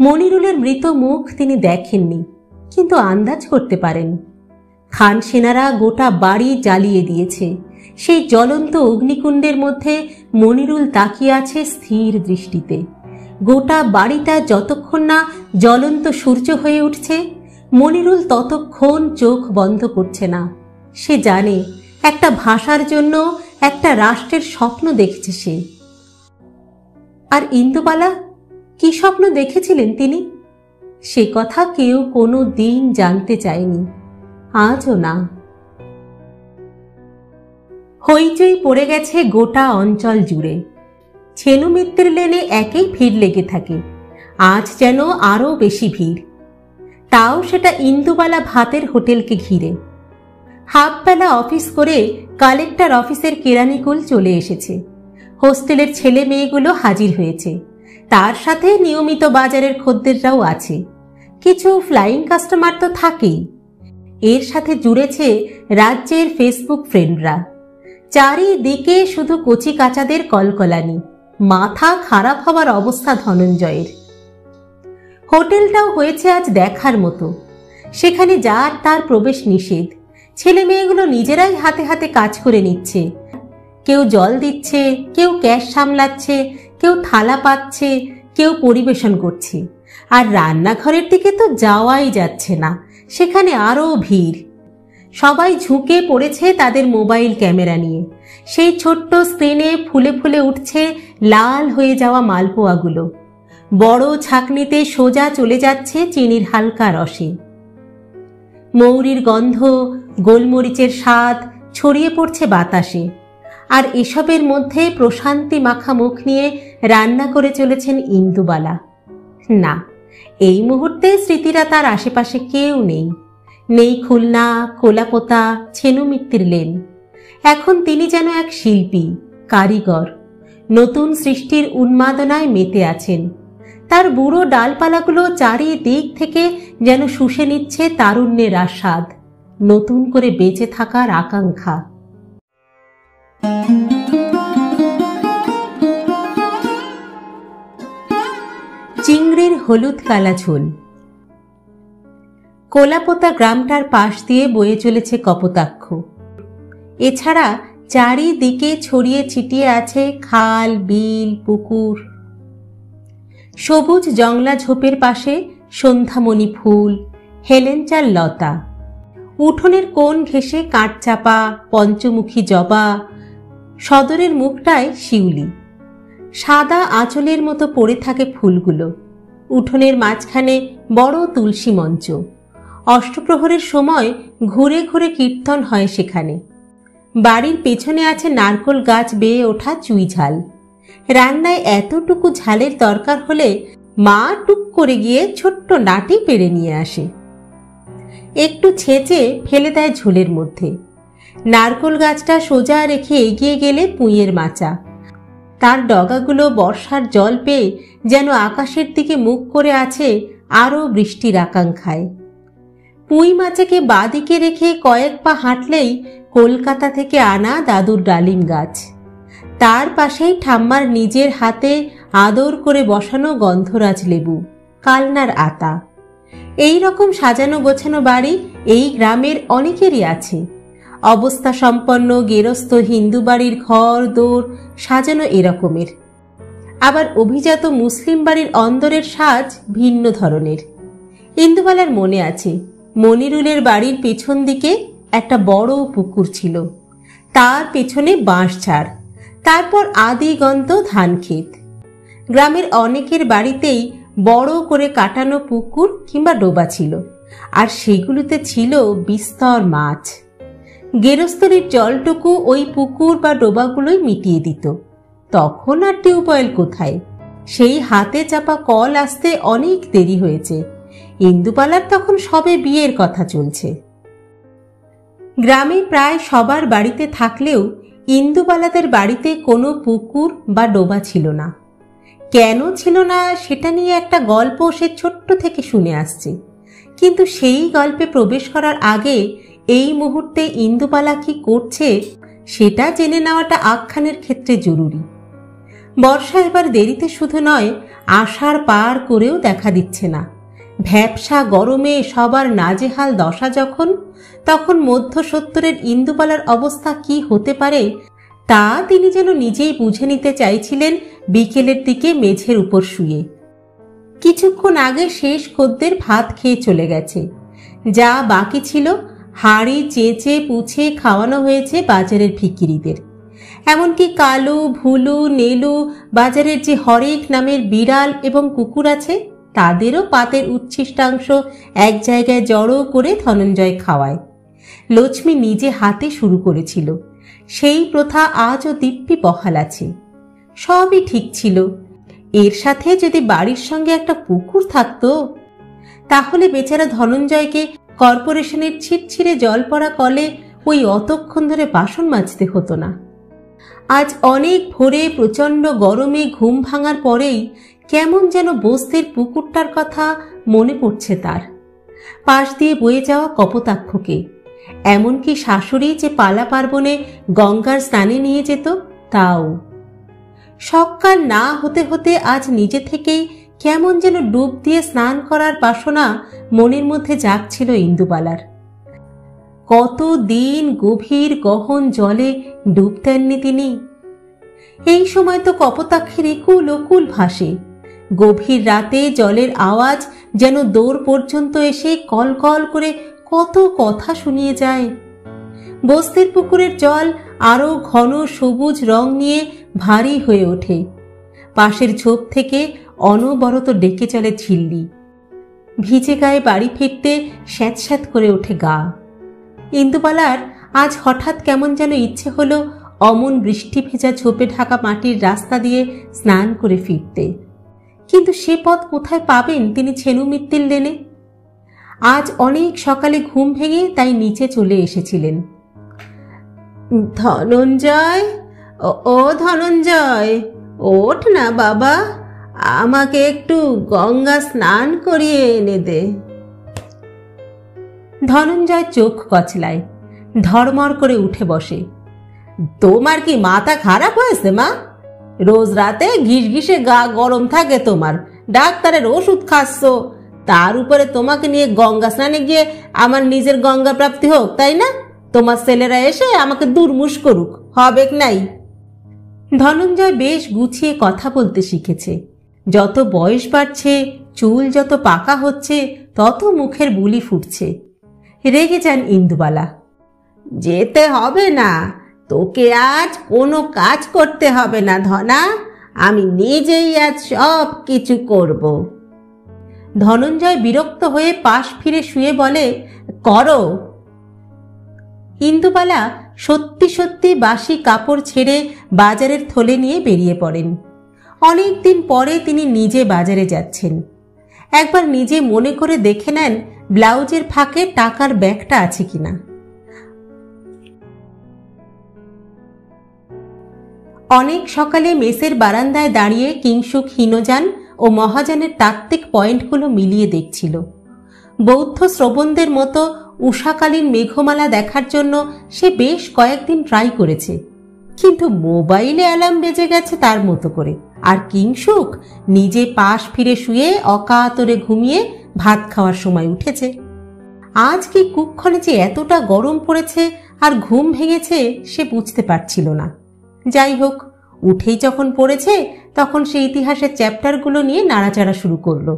মনিরুলের মৃত মুখ তিনি দেখেননি, কিন্তু আন্দাজ করতে পারেন। খান সেনারা গোটা বাড়ি জ্বালিয়ে দিয়েছে। সেই জ্বলন্ত অগ্নিকুণ্ডের মধ্যে মনিরুল তাকিয়ে আছে স্থির দৃষ্টিতে। গোটা বাড়িটা যতক্ষণ না জ্বলন্ত সূর্য হয়ে উঠছে, মনিরুল ততক্ষণ চোখ বন্ধ করছে না। সে জানে একটা ভাষার জন্য, একটা রাষ্ট্রের স্বপ্ন দেখছে সে। আর ইন্দুবালা কি স্বপ্ন দেখেছিলেন তিনি? সে কথা কেউ কোনো দিন জানতে চায়নি, আজও না। হইচই পড়ে গেছে গোটা অঞ্চল জুড়ে। ছেনু মিত্রের লেনে একেই ভিড় লেগে থাকে, আজ যেন আরও বেশি ভিড়। তাও সেটা ইন্দুবালা ভাতের হোটেলকে ঘিরে। হাফবেলা অফিস করে কালেক্টর অফিসের কেরানিকুল চলে এসেছে। হোস্টেলের ছেলে মেয়েগুলো হাজির হয়েছে। তার সাথে নিয়মিত বাজারের খদ্দেররাও আছে। কিছু ফ্লাইং কাস্টমার তো থাকেই। এর সাথে জুড়েছে রাজ্যের ফেসবুক ফ্রেন্ডরা। চারিদিকে শুধু কচি কাচাদের কলকলানি। মাথা খারাপ হওয়ার অবস্থা ধনঞ্জয়ের। হোটেলটাও হয়েছে আজ দেখার মতো। সেখানে যার তার প্রবেশ নিষেধ। ছেলে মেয়েগুলো নিজেরাই হাতে হাতে কাজ করে নিচ্ছে। কেউ জল দিচ্ছে, কেউ ক্যাশ সামলাচ্ছে, কেউ থালা পাচ্ছে, কেউ পরিবেশন করছে। আর রান্নাঘরের দিকে তো যাওয়াই যাচ্ছে না, সেখানে আরও ভিড়। সবাই ঝুঁকে পড়েছে তাদের মোবাইল ক্যামেরা নিয়ে। সেই ছোট্ট স্ক্রিনে ফুলে ফুলে উঠছে লাল হয়ে যাওয়া মালপোয়াগুলো। বড় ছাঁকনিতে সোজা চলে যাচ্ছে চিনির হালকা রসে। মৌরির গন্ধ, গোলমরিচের স্বাদ ছড়িয়ে পড়ছে বাতাসে। আর এসবের মধ্যে প্রশান্তি মাখা মুখ নিয়ে রান্না করে চলেছেন ইন্দুবালা। না, এই মুহূর্তে স্মৃতিরা তার আশেপাশে কেউ নেই। নেই খুলনা, কোলাপোতা, ছেনুমিত্তির লেন। এখন তিনি যেন এক শিল্পী, কারিগর, নতুন সৃষ্টির উন্মাদনায় মেতে আছেন। তার বুড়ো ডালপালাগুলো চারিদিক থেকে যেন শুষে নিচ্ছে তারুণ্যের আস্বাদ, নতুন করে বেঁচে থাকার আকাঙ্ক্ষা। চিংড়ির হলুদ কালা ঝোল। কোলাপোতা গ্রামটার পাশ দিয়ে বয়ে চলেছে কপোতাক্ষ। এছাড়া চারিদিকে ছড়িয়ে ছিটিয়ে আছে খাল, বিল, পুকুর। সবুজ জংলা ঝোপের পাশে সন্ধ্যামণি ফুল, হেলেঞ্চার লতা। উঠোনের কোণ ঘেঁষে কাঠচাপা, পঞ্চমুখী জবা। সদরের মুখটায় শিউলি। সাদা আঁচলের মতো পড়ে থাকে ফুলগুলো। উঠোনের মাঝখানে বড় তুলসী মঞ্চ। অষ্টপ্রহরের সময় ঘুরে ঘুরে কীর্তন হয় সেখানে। বাড়ির পেছনে আছে নারকোল গাছ বেয়ে ওঠা চুই ঝাল। রান্নায় এতটুকু ঝালের দরকার হলে মা টুক করে গিয়ে ছোট্ট নাটি পেড়ে নিয়ে আসে। একটু ছেঁচে ফেলে দেয় ঝোলের মধ্যে। নারকোল গাছটা সোজা রেখে এগিয়ে গেলে পুঁইয়ের মাচা। তার ডগাগুলো বর্ষার জল পেয়ে যেন আকাশের দিকে মুখ করে আছে আরও বৃষ্টির আকাঙ্ক্ষায়। পুঁই মাচাকে বাঁদিকে রেখে কয়েক পা হাঁটলেই কলকাতা থেকে আনা দাদুর ডালিম গাছ। তার পাশেই ঠাম্মার নিজের হাতে আদর করে বসানো গন্ধরাজ লেবু, কালনার আতা। এই রকম সাজানো গোছানো বাড়ি এই গ্রামের অনেকেরই আছে। অবস্থা সম্পন্ন গেরস্থ হিন্দু বাড়ির ঘর দোর সাজানো এরকমের। আবার অভিজাত মুসলিম বাড়ির অন্দরের সাজ ভিন্ন ধরনের। ইন্দুবালার মনে আছে, মনিরুলের বাড়ির পেছন দিকে একটা বড় পুকুর ছিল। তার পেছনে বাঁশঝাড়, তারপর আদিগন্ত ধান ক্ষেত। গ্রামের অনেকের বাড়িতেই বড় করে কাটানো পুকুর কিংবা ডোবা ছিল, আর সেগুলোতে ছিল বিস্তর মাছ। গেরস্তরির জলটুকু ওই পুকুর বা ডোবাগুলোই মিটিয়ে দিত। তখন আর টিউবওয়েল কোথায়? সেই হাতে চাপা কল আসতে অনেক দেরি হয়েছে। ইন্দুবালার তখন সবে বিয়ের কথা চলছে। গ্রামে প্রায় সবার বাড়িতে থাকলেও ইন্দুবালাদের বাড়িতে কোনো পুকুর বা ডোবা ছিল না। কেন ছিল না সেটা নিয়ে একটা গল্প সে ছোট্ট থেকে শুনে আসছে। কিন্তু সেই গল্পে প্রবেশ করার আগে এই মুহূর্তে ইন্দুবালা কি করছে সেটা জেনে নেওয়াটা আখ্যানের ক্ষেত্রে জরুরি। বর্ষা এবার দেরিতে শুধু নয়, আষাঢ় পার করেও দেখা দিচ্ছে না। ভ্যাপসা গরমে সবার নাজেহাল দশা যখন, তখন মধ্য সত্তরের ইন্দুবালার অবস্থা কি হতে পারে তা তিনি যেন নিজেই বুঝে নিতে চাইছিলেন বিকেলের দিকে মেঝের উপর শুয়ে। কিছুক্ষণ আগে শেষ খদ্দের ভাত খেয়ে চলে গেছে। যা বাকি ছিল হাঁড়ি চেঁচে পুছে খাওয়ানো হয়েছে বাজারের ভিখিরিদের। এমনকি কালু, ভুলু, নেলু, বাজারের যে হরেক নামের বিড়াল এবং কুকুর আছে তাদেরও পাতের উচ্ছিষ্টাংশ এক জায়গায় জড়ো করে ধনঞ্জয় খাওয়ায়। লক্ষ্মী নিজে হাতে শুরু করেছিল। সেই প্রথা আজও দিব্যি বহাল আছে। সবই ঠিক ছিল। এর সাথে যদি বাড়ির সঙ্গে একটা পুকুর থাকতো, তাহলে বেচারা ধনঞ্জয়কে কর্পোরেশনের ছিটছিড়ে জল পড়া কলে ওই অতক্ষণ ধরে বাসন মাজতে হতো না। আজ অনেক ভোরে প্রচণ্ড গরমে ঘুম ভাঙার পরেই কেমন যেন বস্তির পুকুরটার কথা মনে পড়ছে তার। পাশ দিয়ে বয়ে যাওয়া কপোতাক্ষকে, এমনকি শাশুড়ি যে পালা পার্বণে গঙ্গার স্নানে নিয়ে যেত তাও। সকাল না হতে হতে আজ নিজে থেকেই কেমন যেন ডুব দিয়ে স্নান করার বাসনা মনের মধ্যে জাগছিল ইন্দুবালার। কতদিন গভীর গহন জলে ডুব দেননি তিনি। এই সময় তো কপোতাক্ষের একুল ওকুল ভাসে। গভীর রাতে জলের আওয়াজ যেন দূর পর্যন্ত এসে কলকল করে কত কথা শুনিয়ে যায়। বস্তির পুকুরের জল আরো ঘন সবুজ রং নিয়ে ভারী হয়ে ওঠে। পাশের ঝোপ থেকে অনবরত ডেকে চলে ঝিল্লি। ভিজে গায়ে বাড়ি ফিরতে স্যাঁতস্যাঁত করে ওঠে গা। ইন্দুবালার আজ হঠাৎ কেমন যেন ইচ্ছে হলো অমন বৃষ্টি ভেজা ঝোপে ঢাকা মাটির রাস্তা দিয়ে স্নান করে ফিরতে। কিন্তু সে পথ কোথায় পাবেন তিনি ছেনু মিত্তির লেনে? আজ অনেক সকালে ঘুম ভেঙে তাই নিচে চলে এসেছিলেন। ধনঞ্জয়, ও ধনঞ্জয়, ওঠ না বাবা, আমাকে একটু গঙ্গা স্নান করিয়ে এনে দে। ধনঞ্জয় চোখ কচলায়, ধড়মড় করে উঠে বসে। তোমার কি মাথা খারাপ হয়েছে মা? রোজ রাতে ঘিসঘিসে গা গরম থাকে তোমার, ডাক্তারের ওষুধ খাচ্ছ, তার উপরে তোমাকে নিয়ে গঙ্গা স্নানে গিয়ে আমার নিজের গঙ্গা প্রাপ্তি হোক, তাই না? তোমার ছেলেরা এসে আমাকে দুর্মুষ করুক, হবে নাই। ধনঞ্জয় বেশ গুছিয়ে কথা বলতে শিখেছে। যত বয়স বাড়ছে, চুল যত পাকা হচ্ছে, তত মুখের বুলি ফুটছে। রেগে যান ইন্দুবালা। যেতে হবে না, তোকে আজ কোনো কাজ করতে হবে না ধনা, আমি নিজেই আজ সব কিছু করব। ধনঞ্জয় বিরক্ত হয়ে পাশ ফিরে শুয়ে বলে, করো। ইন্দুবালা সত্যি সত্যি বাসি কাপড় ছেড়ে বাজারের থলে নিয়ে বেরিয়ে পড়েন। অনেক দিন পরে তিনি নিজে বাজারে যাচ্ছেন। একবার নিজে মনে করে দেখে নেন ব্লাউজের ফাঁকে টাকার ব্যাগটা আছে কিনা। অনেক সকালে মেসের বারান্দায় দাঁড়িয়ে কিংসুক হীনযান ও মহাযানের তাত্ত্বিক পয়েন্টগুলো মিলিয়ে দেখছিল। বৌদ্ধ শ্রবণদের মতো উষাকালীন মেঘমালা দেখার জন্য সে বেশ কয়েকদিন ট্রাই করেছে, কিন্তু মোবাইলে অ্যালার্ম বেজে গেছে তার মতো করে। আর কিংসুক নিজে পাশ ফিরে শুয়ে অকাতরে ঘুমিয়ে ভাত খাওয়ার সময় উঠেছে। আজ কি কুক্ষণে যে এতটা গরম পড়েছে আর ঘুম ভেঙেছে সে বুঝতে পারছিল না। যাই হোক, উঠেই যখন পড়েছে তখন সে ইতিহাসের চ্যাপ্টারগুলো নিয়ে নাড়াচাড়া শুরু করলো।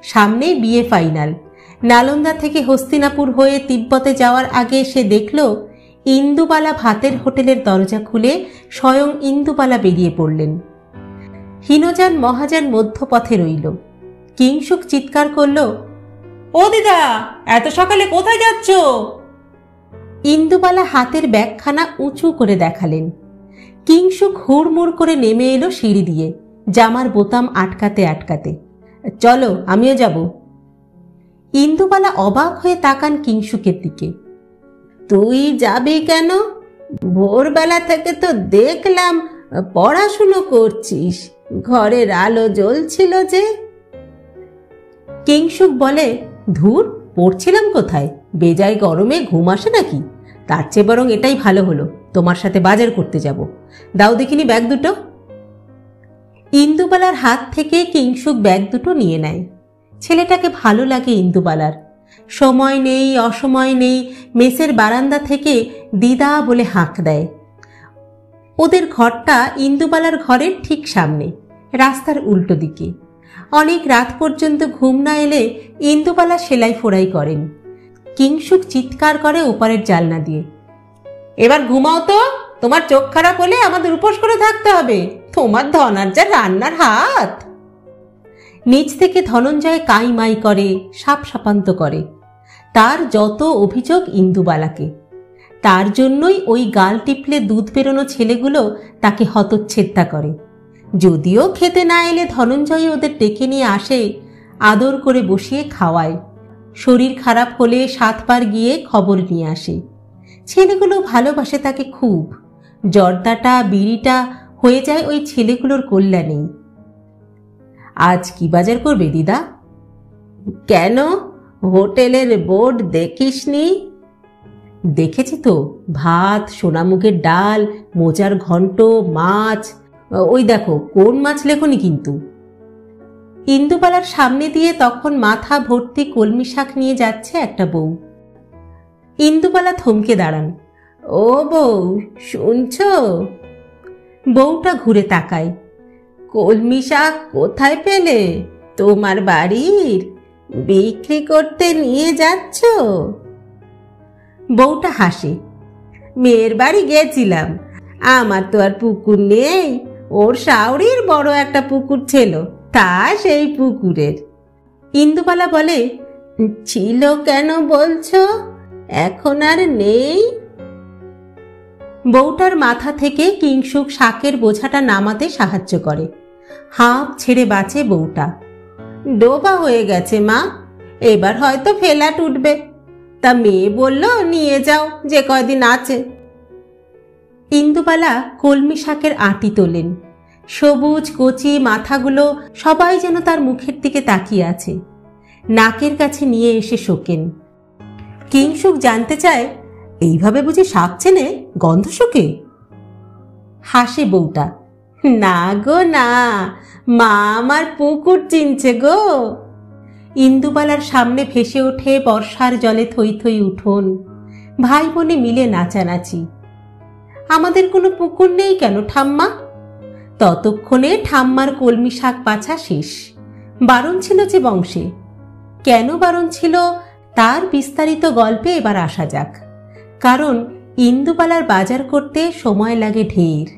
সামনেই বিয়ে ফাইনাল। নালন্দা থেকে হস্তিনাপুর হয়ে তিব্বতে যাওয়ার আগে সে দেখল ইন্দুবালা ভাতের হোটেলের দরজা খুলে স্বয়ং ইন্দুবালা বেরিয়ে পড়লেন। হীনযান মহাযান মধ্যপথে রইল। কিংসুক চিৎকার করল, ও দিদা, এত সকালে কোথায় যাচ্ছ? ইন্দুবালা হাতের ব্যাগখানা উঁচু করে দেখালেন। কিংসুক হুড়মুড় করে নেমে এলো সিঁড়ি দিয়ে, জামার বোতাম আটকাতে আটকাতে। চলো, আমিও যাব। ইন্দুবালা অবাক হয়ে তাকান কিংসুকের দিকে। তুই যাবি কেন? ভোরবেলা থেকে তো দেখলাম পড়াশুনো করছিস, ঘরের আলো জ্বলছিল যে। কিংসুক বলে, ধুর, পড়ছিলাম কোথায়, বেজায় গরমে ঘুম আসে নাকি? তার চেয়ে বরং এটাই ভালো হলো, তোমার সাথে বাজার করতে যাব। দাও দেখিনি ব্যাগ দুটো। ইন্দুবালার হাত থেকে কিংসুক ব্যাগ দুটো নিয়ে নেয়। ছেলেটাকে ভালো লাগে ইন্দুবালার। সময় নেই অসময় নেই, মেসের বারান্দা থেকে দিদা বলে হাঁক দেয়। ওদের ঘরটা ইন্দুবালার ঘরের ঠিক সামনে, রাস্তার উল্টো দিকে। অনেক রাত পর্যন্ত ঘুম না এলে ইন্দুবালা সেলাই ফোড়াই করেন। কিংসুক চিৎকার করে ওপারের জালনা দিয়ে, এবার ঘুমাও তো, তোমার চোখ খারাপ হলে আমাদের উপোস করে থাকতে হবে, তোমার ধনার যা রান্নার হাত। নিচ থেকে ধনঞ্জয় কাই মাই করে, সাপ সাপান্ত করে। তার যত অভিযোগ ইন্দুবালাকে। তার জন্যই ওই গাল টিপলে দুধ বেরোনো ছেলেগুলো তাকে হতচ্ছেদা করে। যদিও খেতে না এলে ধনঞ্জয় ওদের ডেকে নিয়ে আসে, আদর করে বসিয়ে খাওয়ায়। শরীর খারাপ হলে 7 বার গিয়ে খবর নিয়ে আসে। ছেলেগুলো ভালোবাসে তাকে খুব। জর্দাটা বিড়িটা হয়ে যায় ওই ছেলেগুলোর কল্যাণেই। আজ কি বাজার করবে দিদা? কেন, হোটেলের বোর্ড দেখিসনি? দেখেছি তো, ভাত, সোনামুগের ডাল, মোচার ঘন্ট, মাছ। ওই দেখো, কোন মাছ লেখনি কিন্তু। ইন্দুবালার সামনে দিয়ে তখন মাথা ভর্তি কলমি শাক নিয়ে যাচ্ছে একটা বউ। ইন্দুবালা থমকে দাঁড়ান। ও বউ, শুনছ? বউটা ঘুরে তাকায়। কলমি শাক কোথায় পেলে? তোমার বাড়ির? বিক্রি করতে নিয়ে যাচ্ছ? বউটা হাসে। মেয়ের বাড়ি গেছিলাম, আমার তো আর পুকুর নেই, ওর শাওরির বড় একটা পুকুর ছিল, তা সেই পুকুরের। ইন্দুবালা বলে, ছিল কেন বলছো? এখন আর নেই? বউটার মাথা থেকে কিংসুক শাকের বোঝাটা নামাতে সাহায্য করে। হাঁপ ছেড়ে বাঁচে বউটা। ডোবা হয়ে গেছে মা, এবার হয়তো ফেলাট উঠবে। তা মেয়ে বলল নিয়ে যাও যে কয়দিন আছে। ইন্দুবালা কলমি শাকের আঁটি তোলেন। সবুজ কচি মাথাগুলো সবাই যেন তার মুখের দিকে তাকিয়ে আছে। নাকের কাছে নিয়ে এসে শোকেন। কিংসুক জানতে চায়, এইভাবে বুঝি শাক চেনে, গন্ধ শোকে? হাসে বউটা, না গো না, মা আমার পুকুর চিনছে গো। ইন্দুবালার সামনে ভেসে ওঠে বর্ষার জলে থই থই উঠোন, ভাই বোনে মিলে নাচানাচি। আমাদের কোনো পুকুর নেই কেন ঠাম্মা? ততক্ষণে ঠাম্মার কলমি শাক বাছা শেষ। বারণ ছিল যে বংশে। কেন বারণ ছিল তার বিস্তারিত গল্পে এবার আসা যাক। কারণ ইন্দুবালার বাজার করতে সময় লাগে ঢের।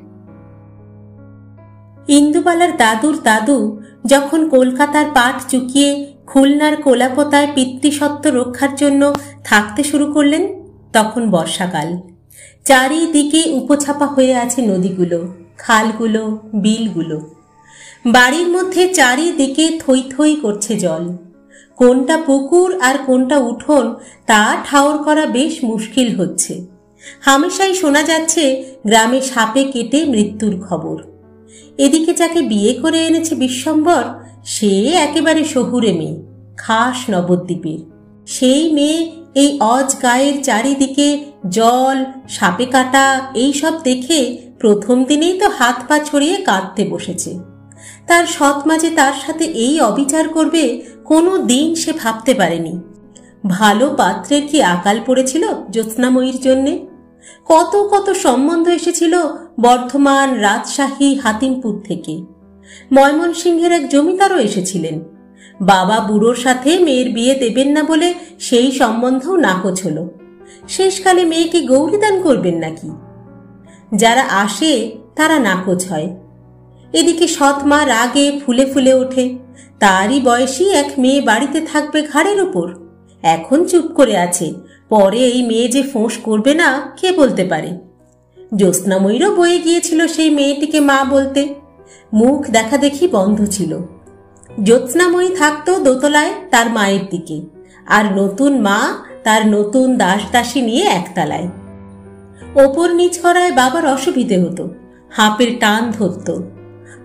ইন্দুবালার দাদুর দাদু যখন কলকাতার পাট চুকিয়ে খুলনার কোলাপোতায় পিতৃসত্ত্ব রক্ষার জন্য থাকতে শুরু করলেন, তখন বর্ষাকাল। চারিদিকে উপছাপা হয়ে আছে নদীগুলো, খালগুলো, বিলগুলো। বাড়ির মধ্যে চারিদিকে থই থই করছে জল। কোনটা পুকুর আর কোনটা উঠোন তা ঠাউর করা বেশ মুশকিল হচ্ছে। হামেশাই শোনা যাচ্ছে গ্রামে সাপে কেটে মৃত্যুর খবর। এদিকে যাকে বিয়ে করে এনেছে বিশ্বম্বর, সে একেবারে শহুরে মেয়ে, খাস নবদ্বীপের। সেই মেয়ে এই অজ গায়ের চারিদিকে জল, সাপে কাটা এইসব দেখে প্রথম দিনেই তো হাত পা ছড়িয়ে কাঁদতে বসেছে। তার সৎ মাঝে তার সাথে এই অবিচার করবে কোনো দিন সে ভাবতে পারেনি। ভালো পাত্রের কি আকাল পড়েছিল জ্যোৎস্নাময়ীর জন্যে। কত কত সম্বন্ধ এসেছিল বর্ধমান, রাজশাহী, হাতিমপুর থেকে। ময়মনসিংহের এক জমিদারও এসেছিলেন। বাবা বুড়োর সাথে মেয়ের বিয়ে দেবেন না বলে সেই সম্বন্ধও নাকচ হল। শেষকালে মেয়েকে গৌরীদান করবেন নাকি? যারা আসে তারা নাকচ হয়। এদিকে সৎ মা রাগে ফুলে ফুলে ওঠে। তারই বয়সী এক মেয়ে বাড়িতে থাকবে ঘাড়ের ওপর। এখন চুপ করে আছে, পরে এই মেয়ে যে ফোঁস করবে না কে বলতে পারে। জ্যোৎস্নাময়ীরও বয়ে গিয়েছিল সেই মেয়েটিকে মা বলতে। মুখ দেখা দেখি বন্ধ ছিল। জ্যোৎস্নাময়ী থাকতো দোতলায় তার মায়ের দিকে, আর নতুন মা তার নতুন দাস দাসী নিয়ে একতলায়। ওপর নিচ করায় বাবার অসুবিধে হতো, হাঁপের টান ধরত।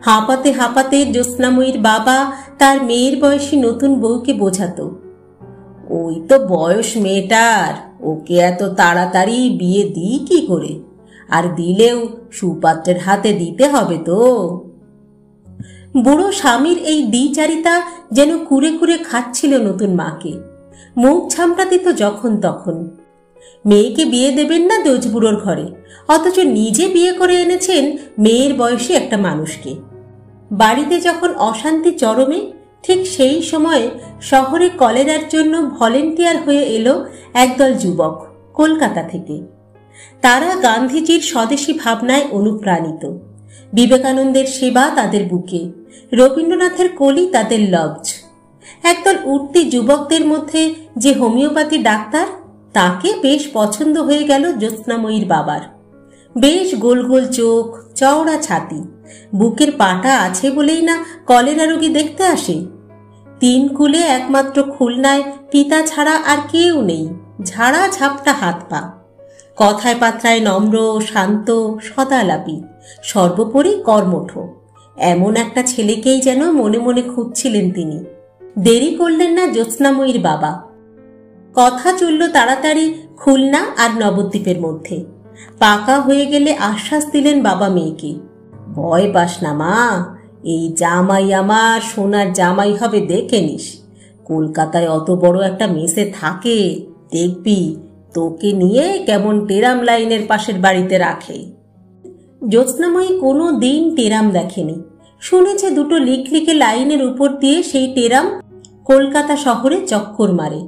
হাঁপাতে হাঁপাতে জ্যোৎস্নাময়ীর বাবা তার মেয়ের বয়সী নতুন বউকে বোঝাতো, ওই তো বয়স মেয়েটার, ওকে এত তাড়াতাড়ি বিয়ে দিই কি করে? আর দিলেও সুপাত্রের হাতে দিতে হবে তো। বুড়ো স্বামীর এই দ্বিচারিতা যেন কুরে কুরে খাচ্ছিল নতুন মাকে। মুখ ছামটা দিত যখন তখন। মেয়েকে বিয়ে দেবেন না দোজবুড়োর ঘরে, অথচ নিজে বিয়ে করে এনেছেন মেয়ের বয়সী একটা মানুষকে। বাড়িতে যখন অশান্তি চরমে, ঠিক সেই সময়ে শহরে কলেরার জন্য ভলেন্টিয়ার হয়ে এলো একদল যুবক কলকাতা থেকে। তারা গান্ধীজির স্বদেশী ভাবনায় অনুপ্রাণিত। বিবেকানন্দের সেবা তাদের বুকে, রবীন্দ্রনাথের কলি তাদের লব্জ। একদল উঠতি যুবকদের মধ্যে যে হোমিওপ্যাথি ডাক্তার, তাকে বেশ পছন্দ হয়ে গেল জ্যোৎস্নাময়ীর বাবার। বেশ গোল গোল চোখ, চওড়া ছাতি, বুকের পাটা আছে বলেই না কলেরা রোগী দেখতে আসে। তিন কুলে একমাত্র খুলনায় পিতা ছাড়া আর কেউ নেই, ঝাড়া ঝাপটা হাত পা। কথায় পাত্রায় নম্র, শান্ত, সদালাপী, সর্বোপরি কর্মঠ। এমন একটা ছেলেকেই যেন মনে মনে খুঁজছিলেন তিনি। দেরি করলেন না জ্যোৎস্নাময়ীর বাবা। কথা চলল তাড়াতাড়ি খুলনা আর নবদ্বীপের মধ্যে। পাকা হয়ে গেলে আশ্বাস দিলেন বাবা মেয়েকে, ভয় পাস না মা, এই জামাই আমার সোনার জামাই হবে, দেখে নিস। কলকাতায় অত বড় একটা মেসে থাকে, দেখবি তোকে নিয়ে কেমন টেরাম লাইনের পাশের বাড়িতে রাখে। জ্যোৎস্নাময়ী কোনো দিন টেরাম দেখেনি, শুনেছে দুটো লিকলিকে লাইনের উপর দিয়ে সেই টেরাম কলকাতা শহরে চক্কর মারে।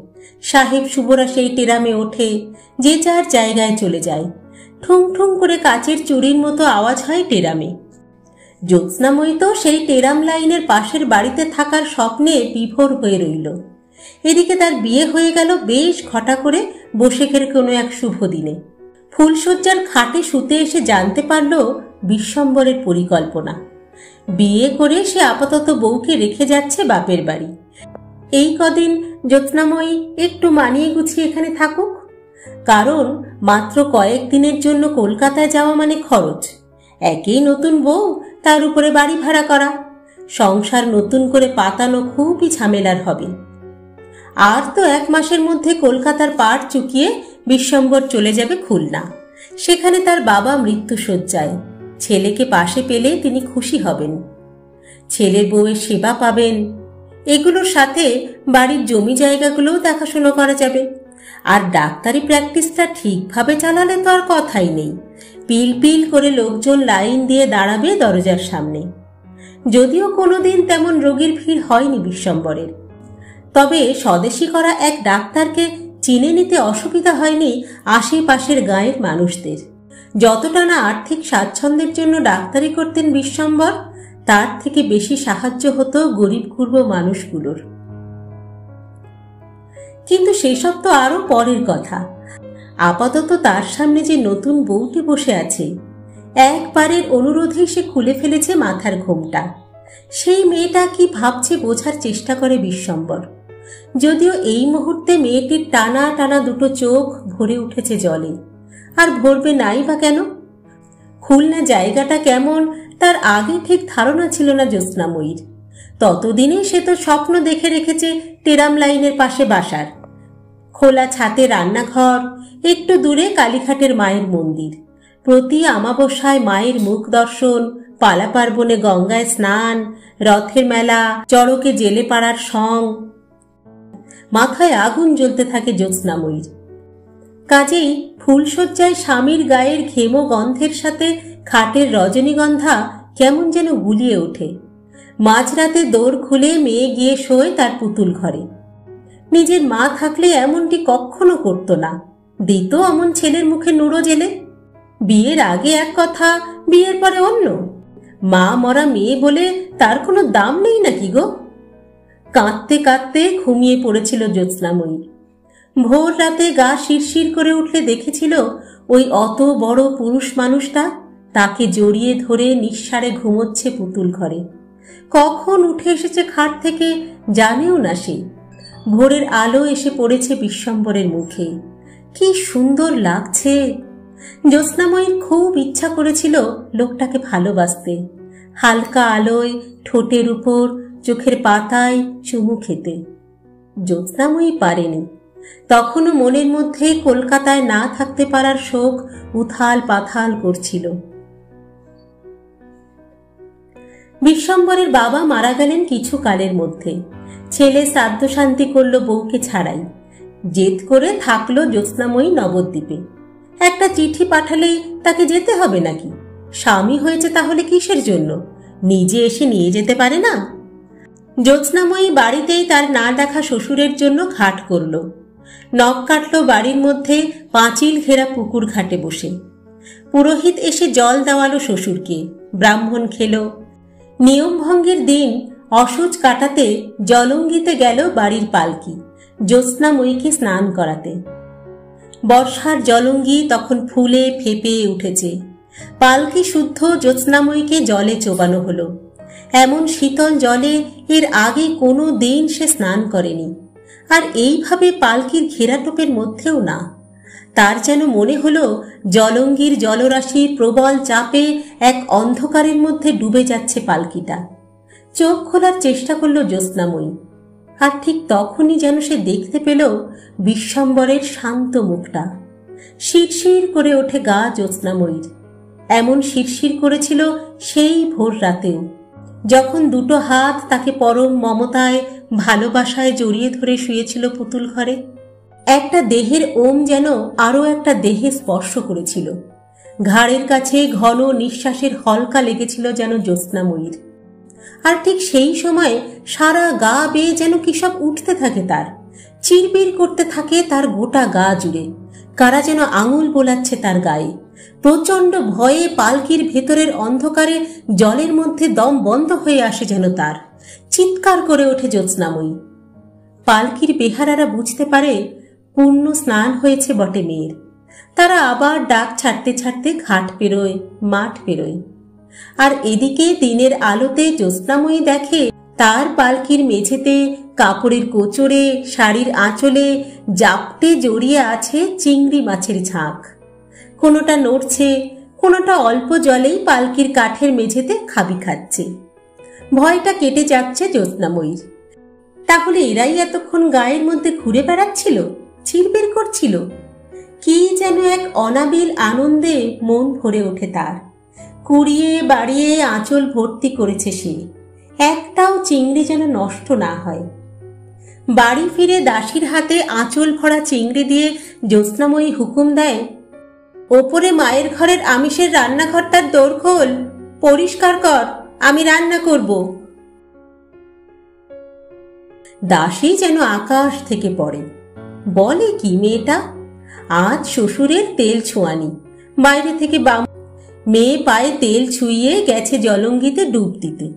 সাহেব শুভরা সেই টেরামে ওঠে, যে যার জায়গায় চলে যায়। ঠুং ঠুং করে কাচের চুরির মতো আওয়াজ হয় টেরামে। জ্যোৎস্নাময়ী তো সেই টেরাম লাইনের পাশের বাড়িতে থাকার স্বপ্নে বিভোর হয়ে রইল। এদিকে তার বিয়ে হয়ে গেল বেশ ঘটা করে বৈশাখের কোনো এক শুভ দিনে। ফুলশয্যার খাটে শুতে এসে জানতে পারল বিশ্বম্বরের পরিকল্পনা। বিয়ে করে সে আপাতত বউকে রেখে যাচ্ছে বাপের বাড়ি। এই কদিন জ্যোৎস্নাময়ী একটু মানিয়ে গুছিয়ে এখানে থাকুক, কারণ মাত্র কয়েকদিনের জন্য কলকাতায় যাওয়া মানে খরচ। একেই নতুন বউ, তার উপরে বাড়ি ভাড়া করা, সংসার নতুন করে পাতানো খুবই ঝামেলার হবে। আর তো 1 মাসের মধ্যে কলকাতার পাড় চুকিয়ে বিশ্বম্বর চলে যাবে খুলনা। সেখানে তার বাবা মৃত্যুশয্যায়। ছেলেকে পাশে পেলে তিনি খুশি হবেন, ছেলের বউয়ের সেবা পাবেন। এগুলোর সাথে বাড়ির জমি জায়গাগুলোও দেখাশোনা করা যাবে। আর ডাক্তারি প্র্যাকটিসটা ঠিকভাবে চালালে তো আর কথাই নেই। পিল পিল করে লোকজন লাইন দিয়ে দাঁড়াবে দরজার সামনে। যদিও কোনোদিন তেমন রোগীর ভিড় হয়নি বিশ্বম্বরের, তবে স্বদেশী করা এক ডাক্তারকে চিনে নিতে অসুবিধা হয়নি আশেপাশের গাঁয়ের মানুষদের। যতটা না আর্থিক স্বাচ্ছন্দ্যের জন্য ডাক্তারি করতেন বিশ্বম্বর, তার থেকে বেশি সাহায্য হতো গরিব গুরব মানুষগুলোর। কিন্তু সেসব তো আরো পরের কথা। আপাতত তার সামনে যে নতুন বউটি বসে আছে, একবারের অনুরোধেই সে খুলে ফেলেছে মাথার ঘোমটা। সেই মেয়েটা কি ভাবছে বোঝার চেষ্টা করে বিশ্বম্বর। যদিও এই মুহূর্তে মেয়েটির টানা টানা দুটো চোখ ভরে উঠেছে জলে। আর ভরবে নাই বা কেন? খুলনা জায়গাটা কেমন তার আগে ঠিক ধারণা ছিল না জ্যোৎস্নাময়ীর। ততদিনে সে তো স্বপ্ন দেখে রেখেছে টেরাম লাইনের পাশে বাসার, খোলা ছাতে রান্নাঘর, একটু দূরে কালীঘাটের মায়ের মন্দির, প্রতি অমাবস্যায় মায়ের মুখ দর্শন, পালা পার্বণে গঙ্গায় স্নান, রথের মেলা, চড়কে জেলে পাড়ার সং। মাথায় আগুন জ্বলতে থাকে জ্যোৎস্নাময়ীর। কাজেই ফুলশয্যায় স্বামীর গায়ের ঘেমো গন্ধের সাথে খাটের রজনীগন্ধা কেমন যেন গুলিয়ে ওঠে। মাঝরাতে দোর খুলে মেয়ে গিয়ে শোয় তার পুতুল ঘরে। নিজের মা থাকলে এমনটি কখনো করত না, দিত অমন ছেলের মুখে নুড়ো জেলে। বিয়ের আগে এক কথা, বিয়ের পরে অন্য। মা মরা মেয়ে বলে তার কোনো দাম নেই নাকি গো? কাঁদতে কাঁদতে ঘুমিয়ে পড়েছিল জ্যোৎস্নাময়ী। ভোর রাতে গা শিরশির করে উঠলে দেখেছিল ওই অত বড় পুরুষ মানুষটা তাকে জড়িয়ে ধরে নিঃসারে ঘুমোচ্ছে পুতুল ঘরে। কখন উঠে এসেছে খাট থেকে জানেও না সে। ভোরের আলো এসে পড়েছে বিশ্বম্বরের মুখে। কি সুন্দর লাগছে! জ্যোৎস্নাময়ীর খুব ইচ্ছা করেছিল লোকটাকে ভালোবাসতে, হালকা আলোয় ঠোঁটের উপর চোখের পাতায় চুমু খেতে। জ্যোৎস্নাময়ী পারেনি। তখনও মনের মধ্যে কলকাতায় না থাকতে পারার শোক উথাল পাথাল করছিল। বিশ্বম্বরের বাবা মারা গেলেন কিছু কালের মধ্যে। ছেলে শ্রাদ্ধ শান্তি করল বউকে ছাড়াই। জেদ করে থাকলো জ্যোৎস্নাময়ী নবদ্বীপে। একটা চিঠি পাঠালেই তাকে যেতে হবে নাকি? স্বামী হয়েছে তাহলে কিসের জন্য? নিজে এসে নিয়ে যেতে পারে না? জ্যোৎস্নাময়ী বাড়িতেই তার না দেখা শ্বশুরের জন্য ঘাট করল। নখ কাটল বাড়ির মধ্যে পাঁচিল ঘেরা পুকুর ঘাটে বসে। পুরোহিত এসে জল দেওয়ালো শ্বশুরকে, ব্রাহ্মণ খেল। নিয়মভঙ্গের দিন অসুচ কাটাতে জলঙ্গিতে গেল বাড়ির পালকি জ্যোৎস্নাময়ীকে স্নান করাতে। বর্ষার জলঙ্গি তখন ফুলে ফেপে উঠেছে। পালকি শুদ্ধ জ্যোৎস্নাময়ীকে জলে চোবানো হলো। এমন শীতল জলে এর আগে কোনো দিন সে স্নান করেনি, আর এইভাবে পালকির ঘেরাটোপের মধ্যেও না। তার যেন মনে হলো জলঙ্গির জলরাশির প্রবল চাপে এক অন্ধকারের মধ্যে ডুবে যাচ্ছে পালকিটা। চোখ খোলার চেষ্টা করল জ্যোৎস্নাময়ী, আর ঠিক তখনই যেন সে দেখতে পেল বিশ্বম্বরের শান্ত মুখটা। শিরশির করে ওঠে গা জ্যোৎস্নাময়ীর। এমন শিরশির করেছিল সেই ভোর রাতেও, যখন দুটো হাত তাকে পরম মমতায় ভালোবাসায় জড়িয়ে ধরে শুয়েছিল পুতুল ঘরে। একটা দেহের ওম যেন আরো একটা দেহে স্পর্শ করেছিল। ঘাড়ের কাছে ঘন নিঃশ্বাসের হলকা লেগেছিল যেন জ্যোৎস্নাময়ীর। আর ঠিক সেই সময় সারা গা বেয়ে যেন কি সব উঠতে থাকে তার, চিরবির করতে থাকে তার গোটা গা জুড়ে। কারা যেন আঙুল বোলাচ্ছে তার গায়ে। প্রচণ্ড ভয়ে পালকির ভেতরের অন্ধকারে জলের মধ্যে দম বন্ধ হয়ে আসে যেন তার। চিৎকার করে ওঠে জ্যোৎস্নাময়ী। পালকির বেহারারা বুঝতে পারে পূর্ণ স্নান হয়েছে বটে মেয়ের। তারা আবার ডাক ছাড়তে ছাড়তে ঘাট পেরোয়, মাঠ পেরোয়। আর এদিকে দিনের আলোতে জ্যোৎস্নাময়ী দেখে তার পালকির মেঝেতে কাপড়ের কোচরে, শাড়ির আঁচলে জাপটে জড়িয়ে আছে চিংড়ি মাছের ঝাঁক। কোনোটা নড়ছে, কোনোটা অল্প জলেই পালকির কাঠের মেঝেতে খাবি খাচ্ছে। ভয়টা কেটে যাচ্ছে জ্যোৎস্নাময়ীর। তাহলে এরাই এতক্ষণ গায়ের মধ্যে ঘুরে বেড়াচ্ছিল, চিরবির করছিল। কি যেন এক অনাবিল আনন্দে মন ভরে ওঠে তার। কুড়িয়ে বাড়িয়ে আঁচল ভর্তি করেছে সে, একটাও চিংড়ি যেন নষ্ট না হয়। বাড়ি ফিরে দাসীর হাতে আঁচল ভরা চিংড়ি দিয়ে জ্যোৎস্নাময়ী হুকুম দেয়, ওপরে মায়ের ঘরের আমিষের রান্নাঘরটার দোর খোল, পরিষ্কার কর, আমি রান্না করব। দাসী যেন আকাশ থেকে পড়ে। বলে কি মেয়েটা, আজ শ্বশুরের তেল ছোঁয়ানি। বাইরে থেকে মেয়ে পায়ে তেল ছুঁইয়ে গেছে জলঙ্গিতে ডুব দিতে।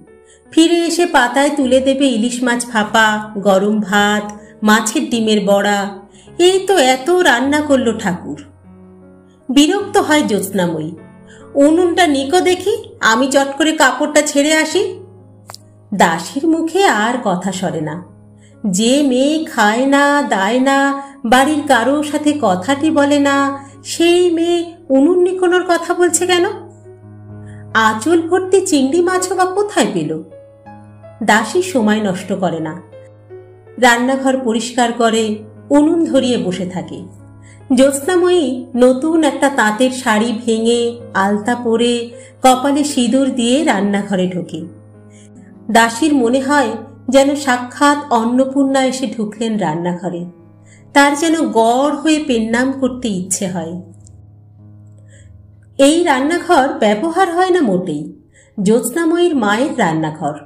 ফিরে এসে পাতায় তুলে দেবে ইলিশ মাছ ভাপা, গরম ভাত, মাছের ডিমের বড়া। এই তো এত রান্না করলো ঠাকুর। বিরক্ত হয় জ্যোৎস্নাময়ী। উনুনটা নিকো দেখি, আমি চট করে কাপড়টা ছেড়ে আসি। দাসীর মুখে আর কথা সরে না। যে মেয়ে খায় না, দায় না, বাড়ির কারোর সাথে কথাটি বলে না, সেই মেয়ে উনুন নিকোনোর কথা বলছে কেন? আঁচল ভর্তি চিংড়ি মাছও বা কোথায় পেল? দাসী সময় নষ্ট করে না, রান্নাঘর পরিষ্কার করে, উনুন ধরিয়ে বসে থাকে। জ্যোৎস্নাময়ী নতুন একটা তাঁতের শাড়ি ভেঙে আলতা পরে কপালে সিঁদুর দিয়ে রান্নাঘরে ঢোকে। দাসীর মনে হয় যেন সাক্ষাৎ অন্নপূর্ণা এসে ঢুকলেন রান্নাঘরে। তার যেন গড় হয়ে পেন্নাম করতে ইচ্ছে হয়। এই রান্নাঘর ব্যবহার হয় না মোটেই। জ্যোৎস্নাময়ীর মায়ের রান্নাঘর।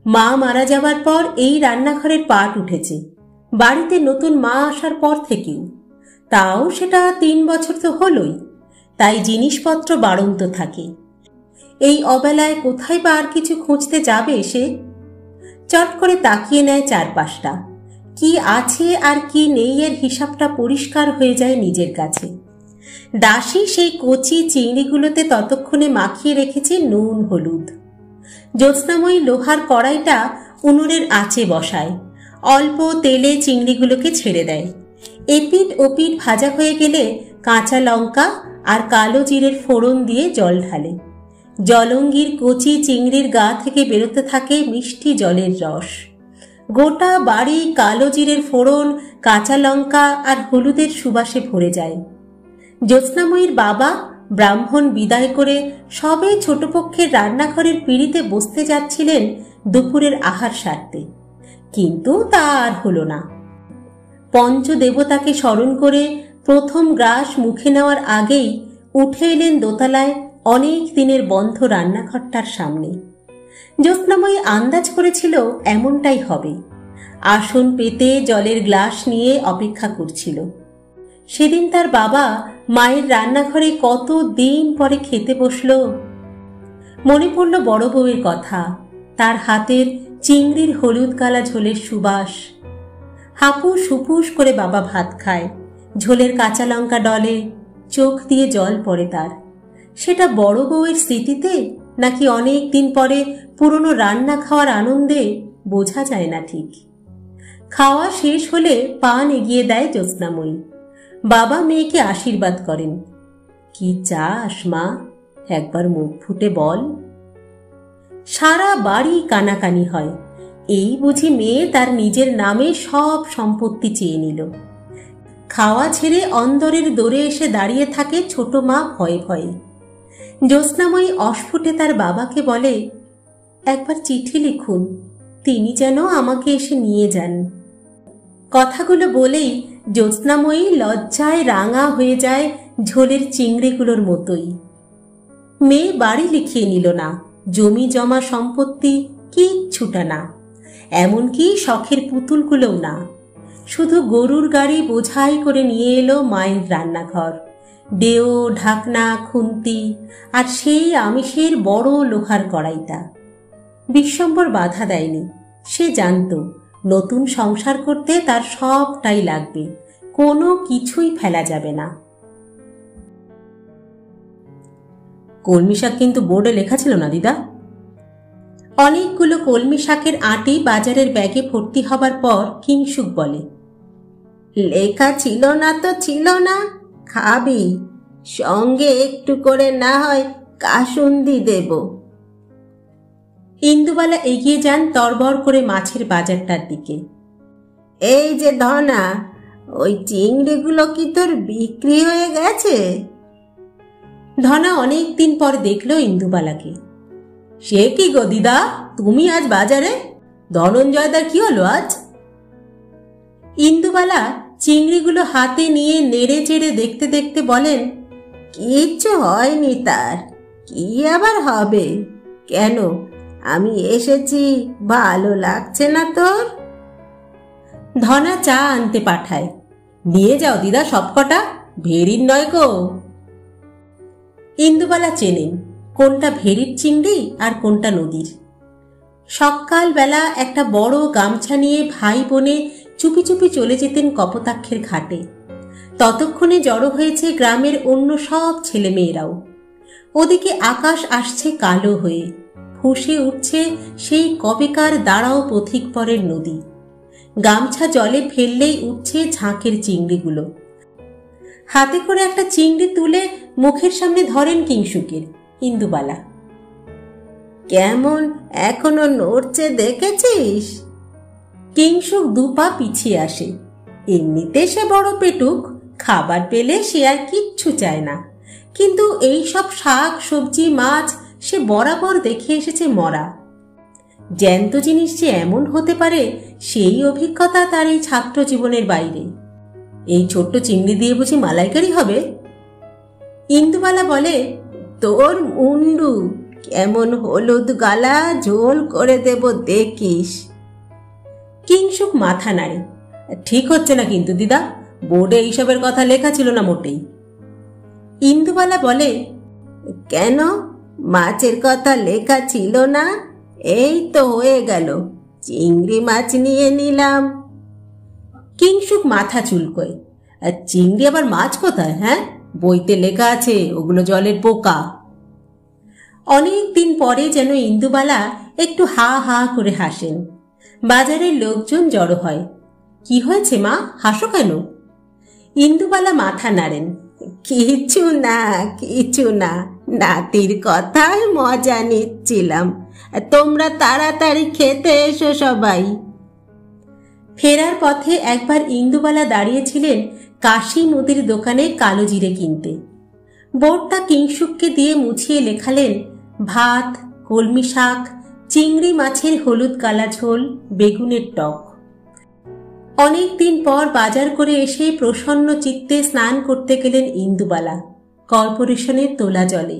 মা মারা যাবার পর এই রান্নাঘরের পাট উঠেছে, বাড়িতে নতুন মা আসার পর থেকেও। তাও সেটা 3 বছর তো হলোই, তাই জিনিসপত্র বাড়ন্ত থাকে। এই অবেলায় কোথায় বা আর কিছু খুঁজতে যাবে সে? চট করে তাকিয়ে নেয় চারপাশটা। কি আছে আর কি নেই এর হিসাবটা পরিষ্কার হয়ে যায় নিজের কাছে। দাসী সেই কচি চিংড়িগুলোতে ততক্ষণে মাখিয়ে রেখেছে নুন হলুদ। জ্যোৎস্নাময়ী লোহার কড়াইটা উনুনের আঁচে বসায়, অল্প তেলে চিংড়িগুলোকে ছেড়ে দেয়। এপিট ওপিট ভাজা হয়ে গেলে কাঁচা লঙ্কা আর কালো জিরের ফোড়ন দিয়ে জল ঢালে। জলঙ্গির কচি চিংড়ির গা থেকে বেরোতে থাকে মিষ্টি জলের রস। গোটা বাড়ি কালো জিরের ফোড়ন, কাঁচা লঙ্কা আর হলুদের সুবাসে ভরে যায়। জ্যোৎস্নাময়ীর বাবা ব্রাহ্মণ বিদায় করে সবে ছোটপক্ষের রান্নাঘরের পিঁড়িতে বসতে যাচ্ছিলেন দুপুরের আহার সারতে, কিন্তু তা আর হলো না। পঞ্চদেবতাকে স্মরণ করে প্রথম গ্রাস মুখে নেওয়ার আগেই উঠে এলেন দোতলায় অনেক দিনের বন্ধ রান্নাঘরটার সামনে। জ্যোৎস্নাময়ী আন্দাজ করেছিল এমনটাই হবে। আসন পেতে জলের গ্লাস নিয়ে অপেক্ষা করছিল। সেদিন তার বাবা মায়ের রান্নাঘরে কত দিন পরে খেতে বসল। মনে পড়ল বড় বউয়ের কথা, তার হাতের চিংড়ির হলুদ কালা ঝোলের সুবাস। হাপুস হুপুস করে বাবা ভাত খায়, ঝোলের কাঁচা লঙ্কা ডলে, চোখ দিয়ে জল পড়ে তার। সেটা বড় বউয়ের স্মৃতিতে নাকি অনেক দিন পরে পুরনো রান্না খাওয়ার আনন্দে বোঝা যায় না ঠিক। খাওয়া শেষ হলে পান এগিয়ে দেয় জ্যোৎস্নাময়ী। বাবা মেয়েকে আশীর্বাদ করেন। কি চাস মা, একবার মুখ ফুটে বল। সারা বাড়ি কানাকানি হয়। এই বুঝি মেয়ে তার নিজের নামে সব সম্পত্তি চেয়ে নিল। খাওয়া ছেড়ে অন্দরের দোরে এসে দাঁড়িয়ে থাকে ছোট মা ভয়ে ভয়ে। জ্যোৎস্নাময়ী অস্ফুটে তার বাবাকে বলে, একবার চিঠি লিখুন, তিনি যেন আমাকে এসে নিয়ে যান। কথাগুলো বলেই জ্যোৎস্নাময়ী লজ্জায় রাঙা হয়ে যায় ঝোলের চিংড়িগুলোর মতোই। মেয়ে বাড়ি লিখিয়ে নিল না, জমি জমা সম্পত্তি কিচ্ছুটা না, এমনকি শখের পুতুলগুলোও না। শুধু গরুর গাড়ি বোঝাই করে নিয়ে এলো মায়ের রান্নাঘর, ডেও, ঢাকনা, খুন্তি আর সেই আমিষের বড় লোহার কড়াইটা। বিশ্বম্বর বাধা দেয়নি। সে জানত নতুন সংসার করতে তার সবটাই লাগবে, কোনো কিছুই ফেলা যাবে না। কলমি শাক কিন্তু বোর্ডে লেখা ছিল না দিদা? অনেকগুলো কলমি শাকের আঁটি বাজারের ব্যাগে ভর্তি হবার পর কিংসুক বলে, লেখা ছিল না তো ছিল না, খাবি, সঙ্গে একটু করে না হয় কাসুন্দি দেব। ইন্দুবালা এগিয়ে যান তরবর করে মাছের বাজারটার দিকে। এই যে ধনা, ওই চিংড়িগুলো কি তোর বিক্রি হয়ে গেছে? ধনা অনেক দিন পর দেখল ইন্দুবালাকে। সে কি গো দিদা, তুমি আজ বাজারে? ধনঞ্জয়দার কি হলো আজ? ইন্দুবালা চিংড়িগুলো হাতে নিয়ে নেড়ে চেড়ে দেখতে দেখতে বলেন, কিচ্ছু হয়নি তার, কি আবার হবে? কেন, আমি এসেছি, ভালো লাগছে না তোর? ধনা চা আনতে পাঠায়। নিয়ে যাও দিদা সবকটা, ভেরির নয় গো। ইন্দুবালা চেনেন কোনটা ভেরির চিংড়ি আর কোনটা নদীর। সকালবেলা একটা বড় গামছা নিয়ে ভাই বোনে চুপি চুপি চলে যেতেন কপোতাক্ষের ঘাটে। ততক্ষণে জড়ো হয়েছে গ্রামের অন্য সব ছেলেমেয়েরাও। ওদিকে আকাশ আসছে কালো হয়ে, ফুঁসে উঠছে সেই কবেকার দাঁড়াও পথিক পরের নদী। গামছা জলে ফেললেই উঠছে ঝাঁকের চিংড়িগুলো। হাতে করে একটা চিংড়ি তুলে মুখের সামনে ধরেন কিংসুকের। ইন্দুবালা, কেমন এখনো নড়ছে দেখেছিস? কিংসুক দুপা পিছিয়ে আসে। এমনিতে সে বড় পেটুক, খাবার পেলে সে আর কিচ্ছু চায় না, কিন্তু এই সব শাক সবজি মাছ সে বরাবর দেখে এসেছে মরা। জ্যান্ত জিনিস যে এমন হতে পারে সেই অভিজ্ঞতা তার এই ছাত্র জীবনের বাইরে। এই ছোট্ট চিংড়ি দিয়ে বুঝি মালাইকারি হবে? ইন্দুবালা বলে, তোর মুন্ডু কেমন হলুদ গালা, ঝোল করে দেব দেখিস। কিংসুক মাথা নাড়ে। ঠিক হচ্ছে না কিন্তু দিদা, বোর্ডে এইসবের কথা লেখা ছিল না মোটেই। ইন্দুবালা বলে, কেন, মাছের কথা লেখা ছিল না? এই তো হয়ে গেল, চিংড়ি মাছ নিয়ে নিলাম। কিংসুক মাথা চুলকোয়। চিংড়ি আবার মাছ কোথায়? হ্যাঁ, বইতে লেখা আছে ওগুলো জলের পোকা। অনেক দিন পরে যেন ইন্দুবালা একটু হা হা করে হাসেন। বাজারের লোকজন জড়ো হয়। কি হয়েছে মা, হাসো কেন? ইন্দুবালা মাথা নাড়েন। কিছু না, কিছু না, নাতির কথায় মজা নিচ্ছিলাম। তোমরা তাড়াতাড়ি খেতে এসো সবাই। ফেরার পথে একবার ইন্দুবালা দাঁড়িয়েছিলেন কাশি মুদির দোকানে কালো জিরে কিনতে। বোর্ডটা কিংসুককে দিয়ে মুছিয়ে লেখালেন, ভাত, কলমি শাক, চিংড়ি মাছের হলুদ কালা ঝোল, বেগুনের টক। অনেক দিন পর বাজার করে এসে প্রসন্ন চিত্তে স্নান করতে গেলেন ইন্দুবালা কর্পোরেশনের তোলা জলে।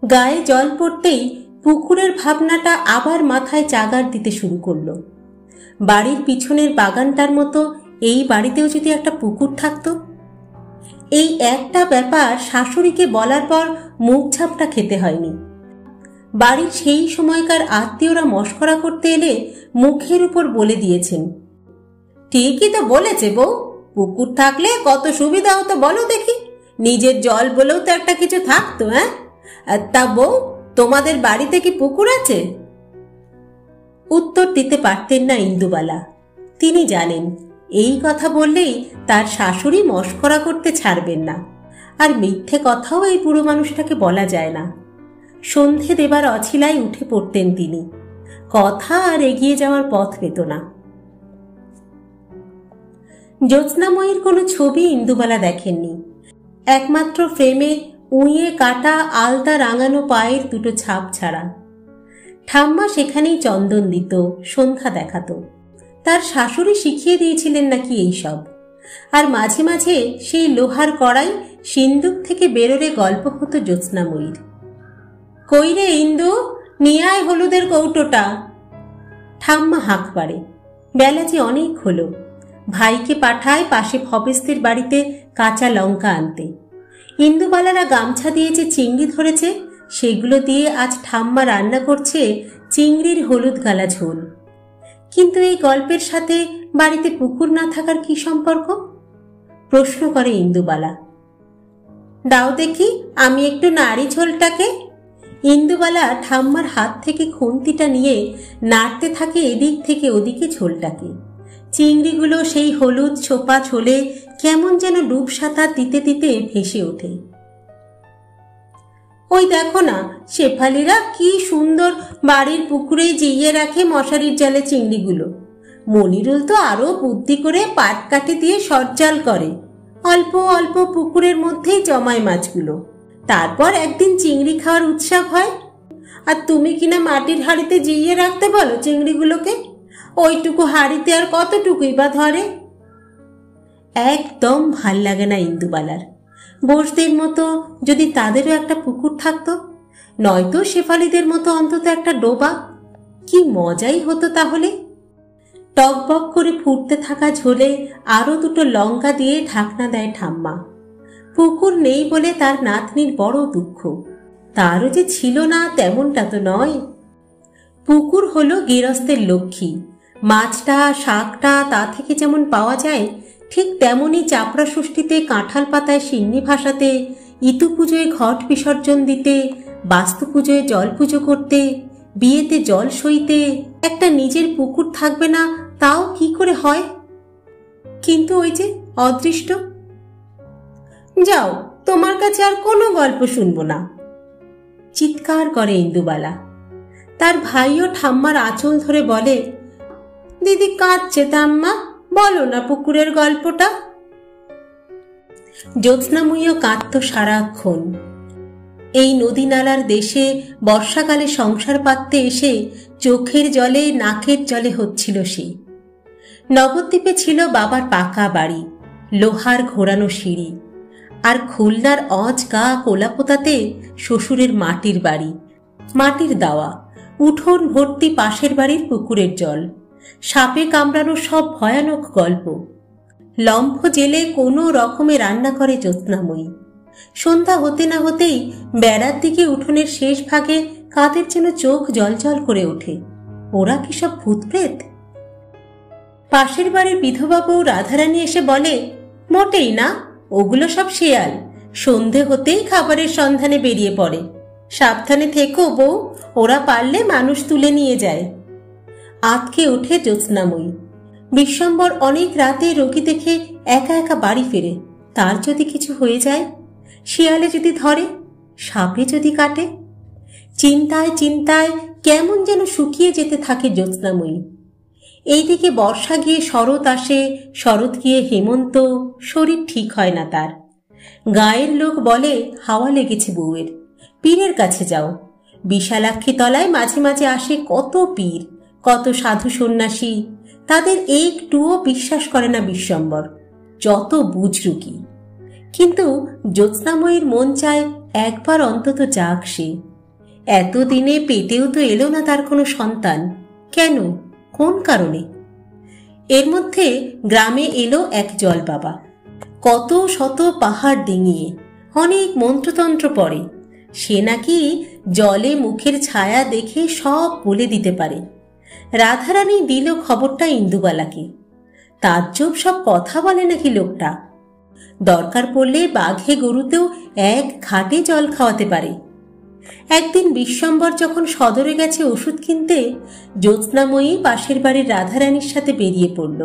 গায়ে জল পড়তেই পুকুরের ভাবনাটা আবার মাথায় চাগার দিতে শুরু করল। বাড়ির পিছনের বাগানটার মতো এই বাড়িতেও যদি একটা পুকুর থাকতো। এই একটা ব্যাপার শাশুড়িকে বলার পর মুখ ঝাপটা খেতে হয়নি। বাড়ির সেই সময়কার আত্মীয়রা মশকরা করতে এলে মুখের উপর বলে দিয়েছেন, ঠিকই তো বলেছে বউ, পুকুর থাকলে কত সুবিধা হতো বলো দেখি, নিজের জল বলেও তো একটা কিছু থাকতো। হ্যাঁ, তা বউ, তোমাদের বাড়িতে কি পুকুর আছে? উত্তর দিতে পারতেন না ইন্দুবালা। তিনি জানেন এই কথা বললেই তার শাশুড়ি মশকরা করতে ছাড়বেন না, আর মিথ্যে কথাও এই বুড়ো মানুষটাকে বলা যায় না। সন্ধে দেবার অছিলায় উঠে পড়তেন তিনি, কথা আর এগিয়ে যাওয়ার পথ পেত না। জ্যোৎস্নাময়ীর কোনো ছবি ইন্দুবালা দেখেননি, একমাত্র ফ্রেমে উঁইয়ে কাটা আলতা রাঙানো পায়ের দুটো ছাপ ছাড়া। ঠাম্মা সেখানেই চন্দন দিত, সন্ধ্যা দেখাতো। তার শাশুড়ি শিখিয়ে দিয়েছিলেন নাকি এইসব। আর মাঝে মাঝে সেই লোহার কড়াই সিন্দুক থেকে বেরোলে গল্প হতো জ্যোৎস্নাময়ীর। কই রে ইন্দু, নিয়ে আয় হলুদের কৌটোটা। ঠাম্মা হাঁক পাড়ে। বেলা যে অনেক হলো। ভাইকে পাঠায় পাশে ভবেশদের বাড়িতে কাঁচা লঙ্কা আনতে। ইন্দুবালারা গামছা দিয়ে যে চিংড়ি ধরেছে সেগুলো দিয়ে আজ ঠাম্মা রান্না করছে চিংড়ির হলুদ গালা ঝোল। কিন্তু এই গল্পের সাথে বাড়িতে পুকুর না থাকার কি সম্পর্ক? প্রশ্ন করে ইন্দুবালা। দাও দেখি আমি একটু নাড়ি ঝোলটাকে। ইন্দুবালা ঠাম্মার হাত থেকে খুন্তিটা নিয়ে নাড়তে থাকে এদিক থেকে ওদিকে ঝোলটাকে। চিংড়িগুলো সেই হলুদ ছোপা ছোলে কেমন যেন ডুব সাঁতার দিতে দিতে ভেসে ওঠে। ওই দেখো না, শেফালিরা কি সুন্দর বাড়ির পুকুরে জিইয়ে রাখে মশারির জালে চিংড়িগুলো। মনিরুল তো আরো বুদ্ধি করে পাট কাঠি দিয়ে সজ্জাল করে। অল্প অল্প পুকুরের মধ্যেই জমায় মাছগুলো। তারপর একদিন চিংড়ি খাওয়ার উৎসব হয়। আর তুমি কিনা মাটির হাঁড়িতে জিইয়ে রাখতে বলো চিংড়িগুলোকে। ওইটুকু হাঁড়িতে আর কতটুকুই বা ধরে। একদম ভাল লাগে না ইন্দুবালার। বোসদের মতো যদি তাদেরও একটা পুকুর থাকতো, নয়তো শেফালিদের মতো অন্তত একটা ডোবা, কি মজাই হতো তাহলে। টকবক করে ফুটতে থাকা ঝোলে আরো দুটো লঙ্কা দিয়ে ঢাকনা দেয় ঠাম্মা। পুকুর নেই বলে তার নাতনির বড় দুঃখ। তারও যে ছিল না তেমনটা তো নয়। পুকুর হলো গৃহস্থের লক্ষ্মী। মাছটা শাকটা তা থেকে যেমন পাওয়া যায়, ঠিক তেমনই চাপড়া ষষ্ঠীতে কাঁঠাল পাতায় সিন্নি ভাসাতে, ইতু পুজোয় ঘট বিসর্জন দিতে, বাস্তু পুজোয় জল পুজো করতে, বিয়েতে জল সইতে একটা নিজের পুকুর থাকবে না তাও কি করে হয়? কিন্তু ওই যে অদৃষ্ট। যাও, তোমার কাছে আর কোনো গল্প শুনবো না, চিৎকার করে ইন্দুবালা। তার ভাইও ঠাম্মার আঁচল ধরে বলে, দিদি কাঁদছে ঠাম্মা, বলো না পুকুরের গল্পটা। জ্যোৎস্নাময়ীও কাঁদত সারাক্ষণ। এই নদী নালার দেশে বর্ষাকালে সংসার পাততে এসে চোখের জলে নাকের জলে হচ্ছিল সে। নবদ্বীপে ছিল বাবার পাকা বাড়ি, লোহার ঘোরানো সিঁড়ি, আর খুলনার অজ গা কোলাপোতাতে শ্বশুরের মাটির বাড়ি, মাটির দাওয়া, উঠোন ভর্তি পাশের বাড়ির পুকুরের জল, সাপে কামড়ানো সব ভয়ানক গল্প। লম্ফ জেলে কোনো রকমে রান্না করে জ্যোৎস্নাময়ী। সন্ধ্যা হতে না হতেই বেড়ার দিকে উঠোনের শেষ ভাগে কাদের যেন চোখ জলজল করে ওঠে। ওরা কি সব ভূতপ্রেত? পাশের বাড়ির বিধবা বউ রাধারানী এসে বলে, মোটেই না, ওগুলো সব শেয়াল। সন্ধে হতেই খাবারের সন্ধানে বেরিয়ে পড়ে। সাবধানে থেকো বউ, ওরা পারলে মানুষ তুলে নিয়ে যায়। আতকে ওঠে জ্যোৎস্নাময়ী। বিশ্বম্বর অনেক রাতে রোগী দেখে একা একা বাড়ি ফেরে। তার যদি কিছু হয়ে যায়, শিয়ালে যদি ধরে, সাপে যদি কাটে, চিন্তায় চিন্তায় কেমন যেন শুকিয়ে যেতে থাকে জ্যোৎস্নাময়ী। এইদিকে বর্ষা গিয়ে শরৎ আসে, শরৎ গিয়ে হেমন্ত, শরীর ঠিক হয় না তার। গায়ের লোক বলে হাওয়া লেগেছে বউয়ের, পীরের কাছে যাও। বিশালাক্ষী তলায় মাঝে মাঝে আসে কত পীর, কত সাধু সন্ন্যাসী। তাদের একটুও বিশ্বাস করে না বিশ্বম্বর, যত বুঝরুকি। কিন্তু জ্যোৎস্নাময়ীর মন চায় একবার অন্তত যাক সে। এতদিনে পেটেও তো এলো না তার কোনো সন্তান, কেন, কোন কারণে? এর মধ্যে গ্রামে এলো এক জল বাবা, কত শত পাহাড় ডিঙিয়ে, অনেক মন্ত্রতন্ত্র পড়ে। সে নাকি জলে মুখের ছায়া দেখে সব বলে দিতে পারে। রাধারানী দিল খবরটা ইন্দুবালাকে। তাজ্জব সব কথা বলে নাকি লোকটা। দরকার পড়লে বাঘে গরুতেও এক ঘাটে জল খাওয়াতে পারে। একদিন বিশ্বম্বর যখন সদরে গেছে ওষুধ কিনতে, জ্যোৎস্নাময়ী পাশের বাড়ির রাধারানীর সাথে বেরিয়ে পড়ল।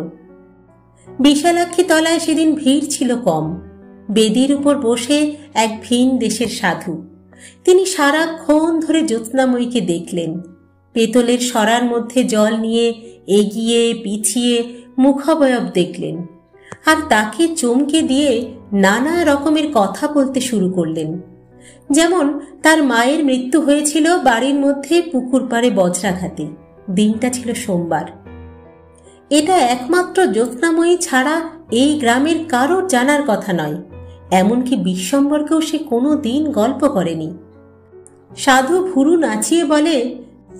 বিশালাক্ষী তলায় সেদিন ভিড় ছিল কম। বেদির উপর বসে এক ভিন দেশের সাধু। তিনি সারাক্ষণ ধরে জ্যোৎস্নাময়ীকে দেখলেন। পেতলের সরার মধ্যে জল নিয়ে এগিয়ে পিছিয়ে মুখাবয়ব দেখলেন, আর তাকে চমকে দিয়ে নানা রকমের কথা বলতে শুরু করলেন। যেমন তার মায়ের মৃত্যু হয়েছিল বাড়ির মধ্যে পুকুর পাড়ে বজ্রাঘাতে। দিনটা ছিল সোমবার। এটা একমাত্র জ্যোৎস্নাময়ী ছাড়া এই গ্রামের কারোর জানার কথা নয়। এমনকি বিশ্বম্বরকেও সে কোনো দিন গল্প করেনি। সাধু ভুরু নাচিয়ে বলে,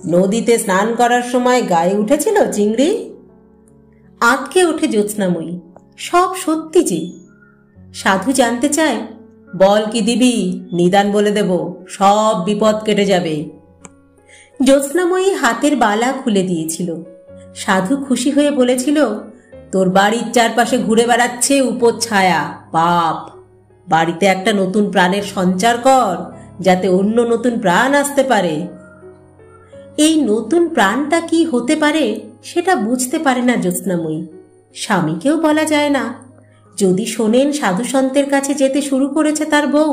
নদীতে স্নান করার সময় গায়ে উঠেছিল চিংড়ি? আঁতকে ওঠে জ্যোৎস্নাময়ী, সব সত্যি যে। সাধু জানতে চায়, বল কি দিবি, নিদান বলে দেব, সব বিপদ কেটে যাবে। জ্যোৎস্নাময়ী হাতের বালা খুলে দিয়েছিল। সাধু খুশি হয়ে বলেছিল, তোর বাড়ির চারপাশে ঘুরে বেড়াচ্ছে উপর ছায়া পাপ, বাড়িতে একটা নতুন প্রাণের সঞ্চার কর, যাতে অন্য নতুন প্রাণ আসতে পারে। এই নতুন প্রাণটা কি হতে পারে সেটা বুঝতে পারে না জ্যোৎস্নাময়ী। স্বামীকেও বলা যায় না। যদি শোনেন সাধু সন্তের কাছে যেতে শুরু করেছে তার বউ,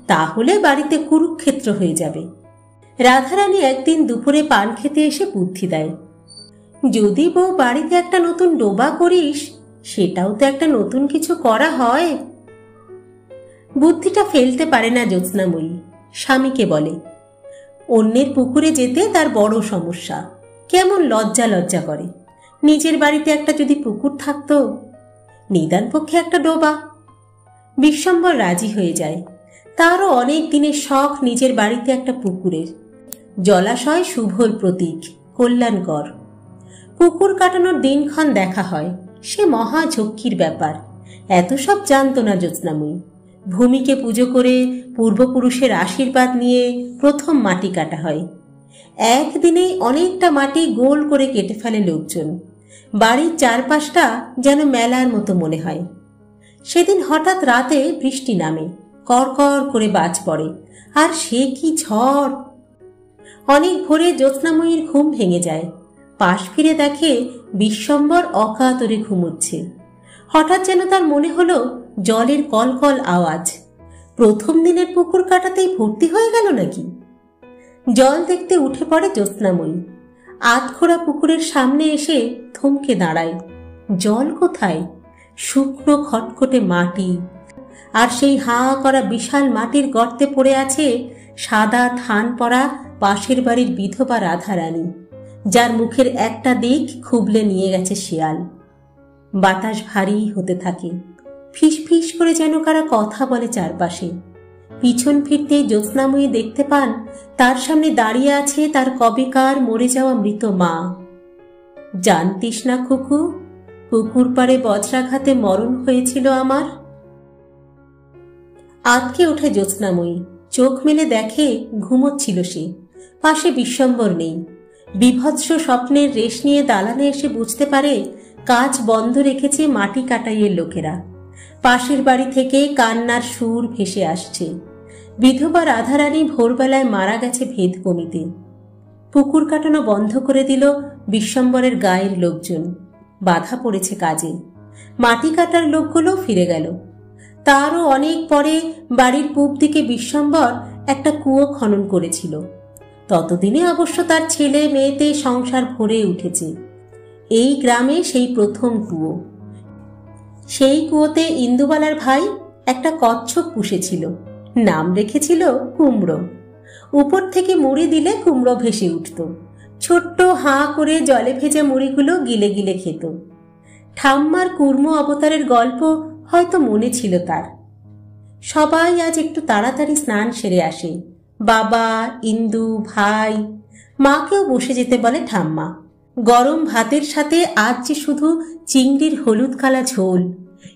তাহলে বাড়িতে কুরুক্ষেত্র হয়ে যাবে। রাধারানী একদিন দুপুরে পান খেতে এসে বুদ্ধি দেয়, যদি বউ বাড়িতে একটা নতুন ডোবা করিস, সেটাও তো একটা নতুন কিছু করা হয়। বুদ্ধিটা ফেলতে পারে না জ্যোৎস্নাময়ী। স্বামীকে বলে, অন্যের পুকুরে যেতে তার বড় সমস্যা, কেমন লজ্জা লজ্জা করে। নিজের বাড়িতে একটা যদি পুকুর থাকতো, নিদান পক্ষে একটা ডোবা। বিশ্বম্বর রাজি হয়ে যায়। তারও অনেক দিনের শখ নিজের বাড়িতে একটা পুকুরের। জলাশয় শুভর প্রতীক, কল্যাণকর। পুকুর কাটানোর দিনক্ষণ দেখা হয়, সে মহা ঝক্কির ব্যাপার। এত সব জানত না জ্যোৎস্নাময়ী। ভূমিকে পুজো করে পূর্বপুরুষের আশীর্বাদ নিয়ে প্রথম মাটি কাটা হয়। একদিনেই অনেকটা মাটি গোল করে কেটে ফেলে লোকজন। বাড়ির চারপাশটা যেন মেলার মতো মনে হয়। সেদিন হঠাৎ রাতে বৃষ্টি নামে, করকর করে বাজ পড়ে, আর সে কি ঝড়! অনেক ভোরে জ্যোৎস্নাময়ীর ঘুম ভেঙে যায়। পাশ ফিরে দেখে বিশ্বম্বর অকাতরে ঘুমোচ্ছে। হঠাৎ যেন তার মনে হলো জলের কলকল আওয়াজ। প্রথম দিনের পুকুর কাটাতেই ভর্তি হয়ে গেল নাকি? জল দেখতে উঠে পড়ে জ্যোৎস্নাময়ী। আধখোড়া পুকুরের সামনে এসে থমকে দাঁড়ায়। জল কোথায়? শুকনো খটখটে মাটি, আর সেই হাঁ করা বিশাল মাটির গর্তে পড়ে আছে সাদা থান পরা পাশের বাড়ির বিধবা রাধারানী, যার মুখের একটা দিক খুবলে নিয়ে গেছে শিয়াল। বাতাস ভারী হতে থাকে, ফিস ফিস করে যেন কারা কথা বলে চারপাশে। পিছন ফিরতেই জ্যোৎস্নাময়ী দেখতে পান তার সামনে দাঁড়িয়ে আছে তার কবেকার মরে যাওয়া মৃত মা। জানতিস না খুকু, পুকুর পাড়ে বজ্রাঘাতে মরণ হয়েছিল আমার। আতকে ওঠে জ্যোৎস্নাময়ী। চোখ মেলে দেখে ঘুমোচ্ছিল সে। পাশে বিশ্বম্বর নেই। বিভৎস স্বপ্নের রেশ নিয়ে দালানে এসে বুঝতে পারে কাজ বন্ধ রেখেছে মাটি কাটাইয়ের লোকেরা। পাশের বাড়ি থেকে কান্নার সুর ভেসে আসছে। বিধবা রাধারানী ভোরবেলায় মারা গেছে ভেদ বমিতে। পুকুর কাটানো বন্ধ করে দিল বিশ্বম্বরের গায়ের লোকজন। বাধা পড়েছে কাজে। মাটি কাটার লোকগুলো ফিরে গেল। তারও অনেক পরে বাড়ির পূব দিকে বিশ্বম্বর একটা কুয়ো খনন করেছিল। ততদিনে অবশ্য তার ছেলে মেয়েতে সংসার ভরে উঠেছে। এই গ্রামে সেই প্রথম কুয়ো। সেই কুয়োতে ইন্দুবালার ভাই একটা কচ্ছপ পুষেছিল। নাম রেখেছিল কুমড়ো। উপর থেকে মুড়ি দিলে কুমড়ো ভেসে উঠত। ছোট্ট হাঁ করে জলে ভেজা মুড়িগুলো গিলে গিলে খেত। ঠাম্মার কুর্ম অবতারের গল্প হয়তো মনে ছিল তার। সবাই আজ একটু তাড়াতাড়ি স্নান সেরে আসে। বাবা, ইন্দু, ভাই, মাকেও বসে যেতে বলে ঠাম্মা। গরম ভাতের সাথে আজ যে শুধু চিংড়ির হলুদ কালা ঝোল,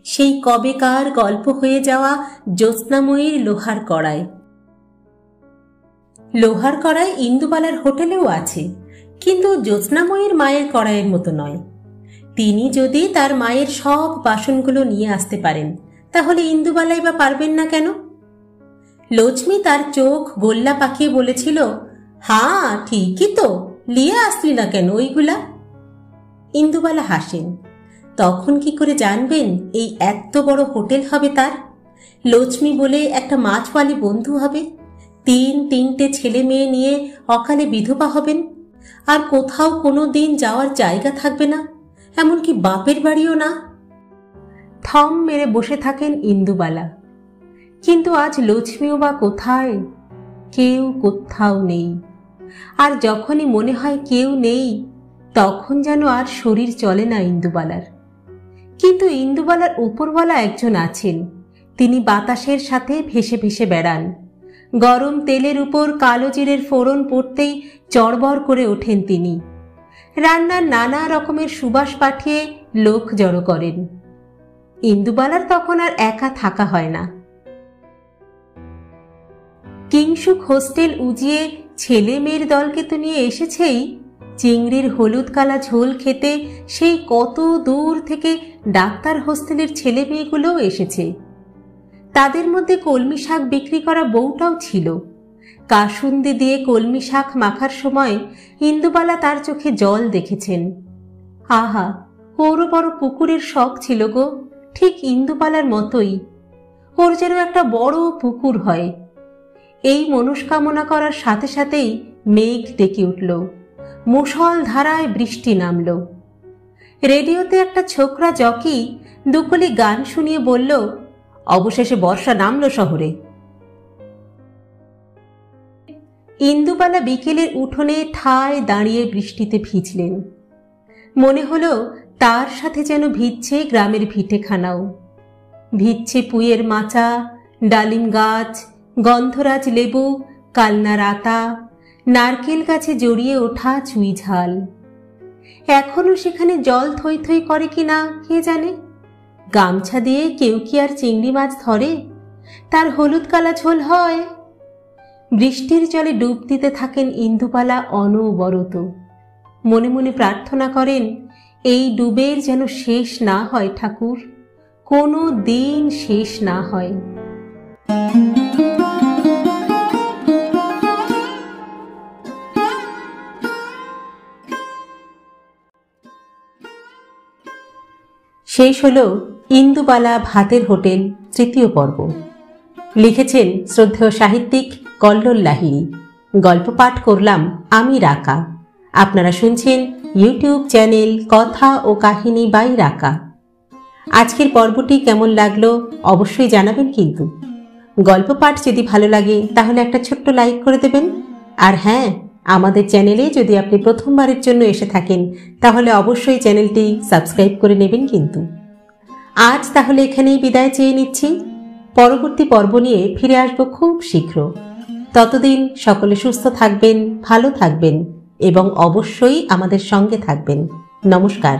সেই কবেকার গল্প হয়ে যাওয়া জ্যোৎস্নাময়ীর লোহার কড়াই। লোহার কড়াই ইন্দুবালার হোটেলেও আছে, কিন্তু জ্যোৎস্নাময়ীর মায়ের কড়াইয়ের মতো নয়। তিনি যদি তার মায়ের সব বাসনগুলো নিয়ে আসতে পারেন, তাহলে ইন্দুবালাই বা পারবেন না কেন? লক্ষ্মী তার চোখ গোল্লা পাকিয়ে বলেছিল, হ্যাঁ ঠিকই তো, নিয়ে আসলি না কেন ওইগুলা? ইন্দুবালা হাসেন। তখন কি করে জানবেন এই এত বড় হোটেল হবে তার? লক্ষ্মী বলে একটা মাছওয়ালি বন্ধু হবে, তিনটে ছেলে মেয়ে নিয়ে অকালে বিধবা হবেন, আর কোথাও কোনো দিন যাওয়ার জায়গা থাকবে না, এমনকি বাপের বাড়িও না। থম মেরে বসে থাকেন ইন্দুবালা। কিন্তু আজ লক্ষ্মীও বা কোথায়? কেউ কোথাও নেই। আর যখনই মনে হয় কেউ নেই, তখন যেন আর শরীর চলে না ইন্দুবালার। কিন্তু ইন্দুবালার উপরওয়ালা একজন আছেন। তিনি বাতাসের সাথে ভেসে ভেসে বেড়ান। গরম তেলের উপর কালো জিরের ফোড়ন পড়তেই চড়বড় করে ওঠেন তিনি। রান্নার নানা রকমের সুবাস পাঠিয়ে লোক জড়ো করেন। ইন্দুবালার তখন আর একা থাকা হয় না। কিংসুক হোস্টেল উজিয়ে ছেলে মেয়ের দলকে তো নিয়ে এসেছেই, চিংড়ির হলুদ কালা ঝোল খেতে সেই কত দূর থেকে ডাক্তার হোস্টেলের ছেলে মেয়েগুলোও এসেছে। তাদের মধ্যে কলমি শাক বিক্রি করা বউটাও ছিল। কাসুন্দি দিয়ে কলমি শাক মাখার সময় ইন্দুবালা তার চোখে জল দেখেছেন। আহা, ওরও বড় পুকুরের শখ ছিল গো, ঠিক ইন্দুবালার মতোই। ওর যেন একটা বড় পুকুর হয়। এই মনস্কামনা করার সাথে সাথেই মেঘ ডেকে উঠল, মুষল ধারায় বৃষ্টি নামল। রেডিওতে একটা ছোকরা জকি দুকলি গান শুনিয়ে বলল, অবশেষে বর্ষা নামল শহরে। ইন্দুবালা বিকেলের উঠোনে ঠায় দাঁড়িয়ে বৃষ্টিতে ভিজলেন। মনে হলো তার সাথে যেন ভিজছে গ্রামের ভিটেখানাও, ভিজছে পুঁয়ের মাচা, ডালিম গাছ, গন্ধরাজ লেবু, কালনার আতা, নারকেল গাছে জড়িয়ে ওঠা চুই ঝাল। এখনো সেখানে জল থই থই করে কিনা কে জানে। গামছা দিয়ে কেউ কি আর চিংড়ি মাছ ধরে? তার হলুদ কালা ঝোল হয়। বৃষ্টির জলে ডুব দিতে থাকেন ইন্দুবালা অনবরত। মনে মনে প্রার্থনা করেন, এই ডুবের যেন শেষ না হয় ঠাকুর, কোনো দিন শেষ না হয়। শেষ হলো ইন্দুবালা ভাতের হোটেল তৃতীয় পর্ব। লিখেছেন শ্রদ্ধেয় সাহিত্যিক কল্লোল লাহিড়ী। গল্প পাঠ করলাম আমি রাকা। আপনারা শুনছেন ইউটিউব চ্যানেল কথা ও কাহিনী বাই রাকা। আজকের পর্বটি কেমন লাগলো অবশ্যই জানাবেন কিন্তু। গল্প পাঠ যদি ভালো লাগে তাহলে একটা ছোট্ট লাইক করে দেবেন। আর হ্যাঁ, আমাদের চ্যানেলে যদি আপনি প্রথমবারের জন্য এসে থাকেন তাহলে অবশ্যই চ্যানেলটি সাবস্ক্রাইব করে নেবেন কিন্তু। আজ তাহলে এখানেই বিদায় চেয়ে নিচ্ছি। পরবর্তী পর্ব নিয়ে ফিরে আসবো খুব শীঘ্র। ততদিন সকলে সুস্থ থাকবেন, ভালো থাকবেন এবং অবশ্যই আমাদের সঙ্গে থাকবেন। নমস্কার।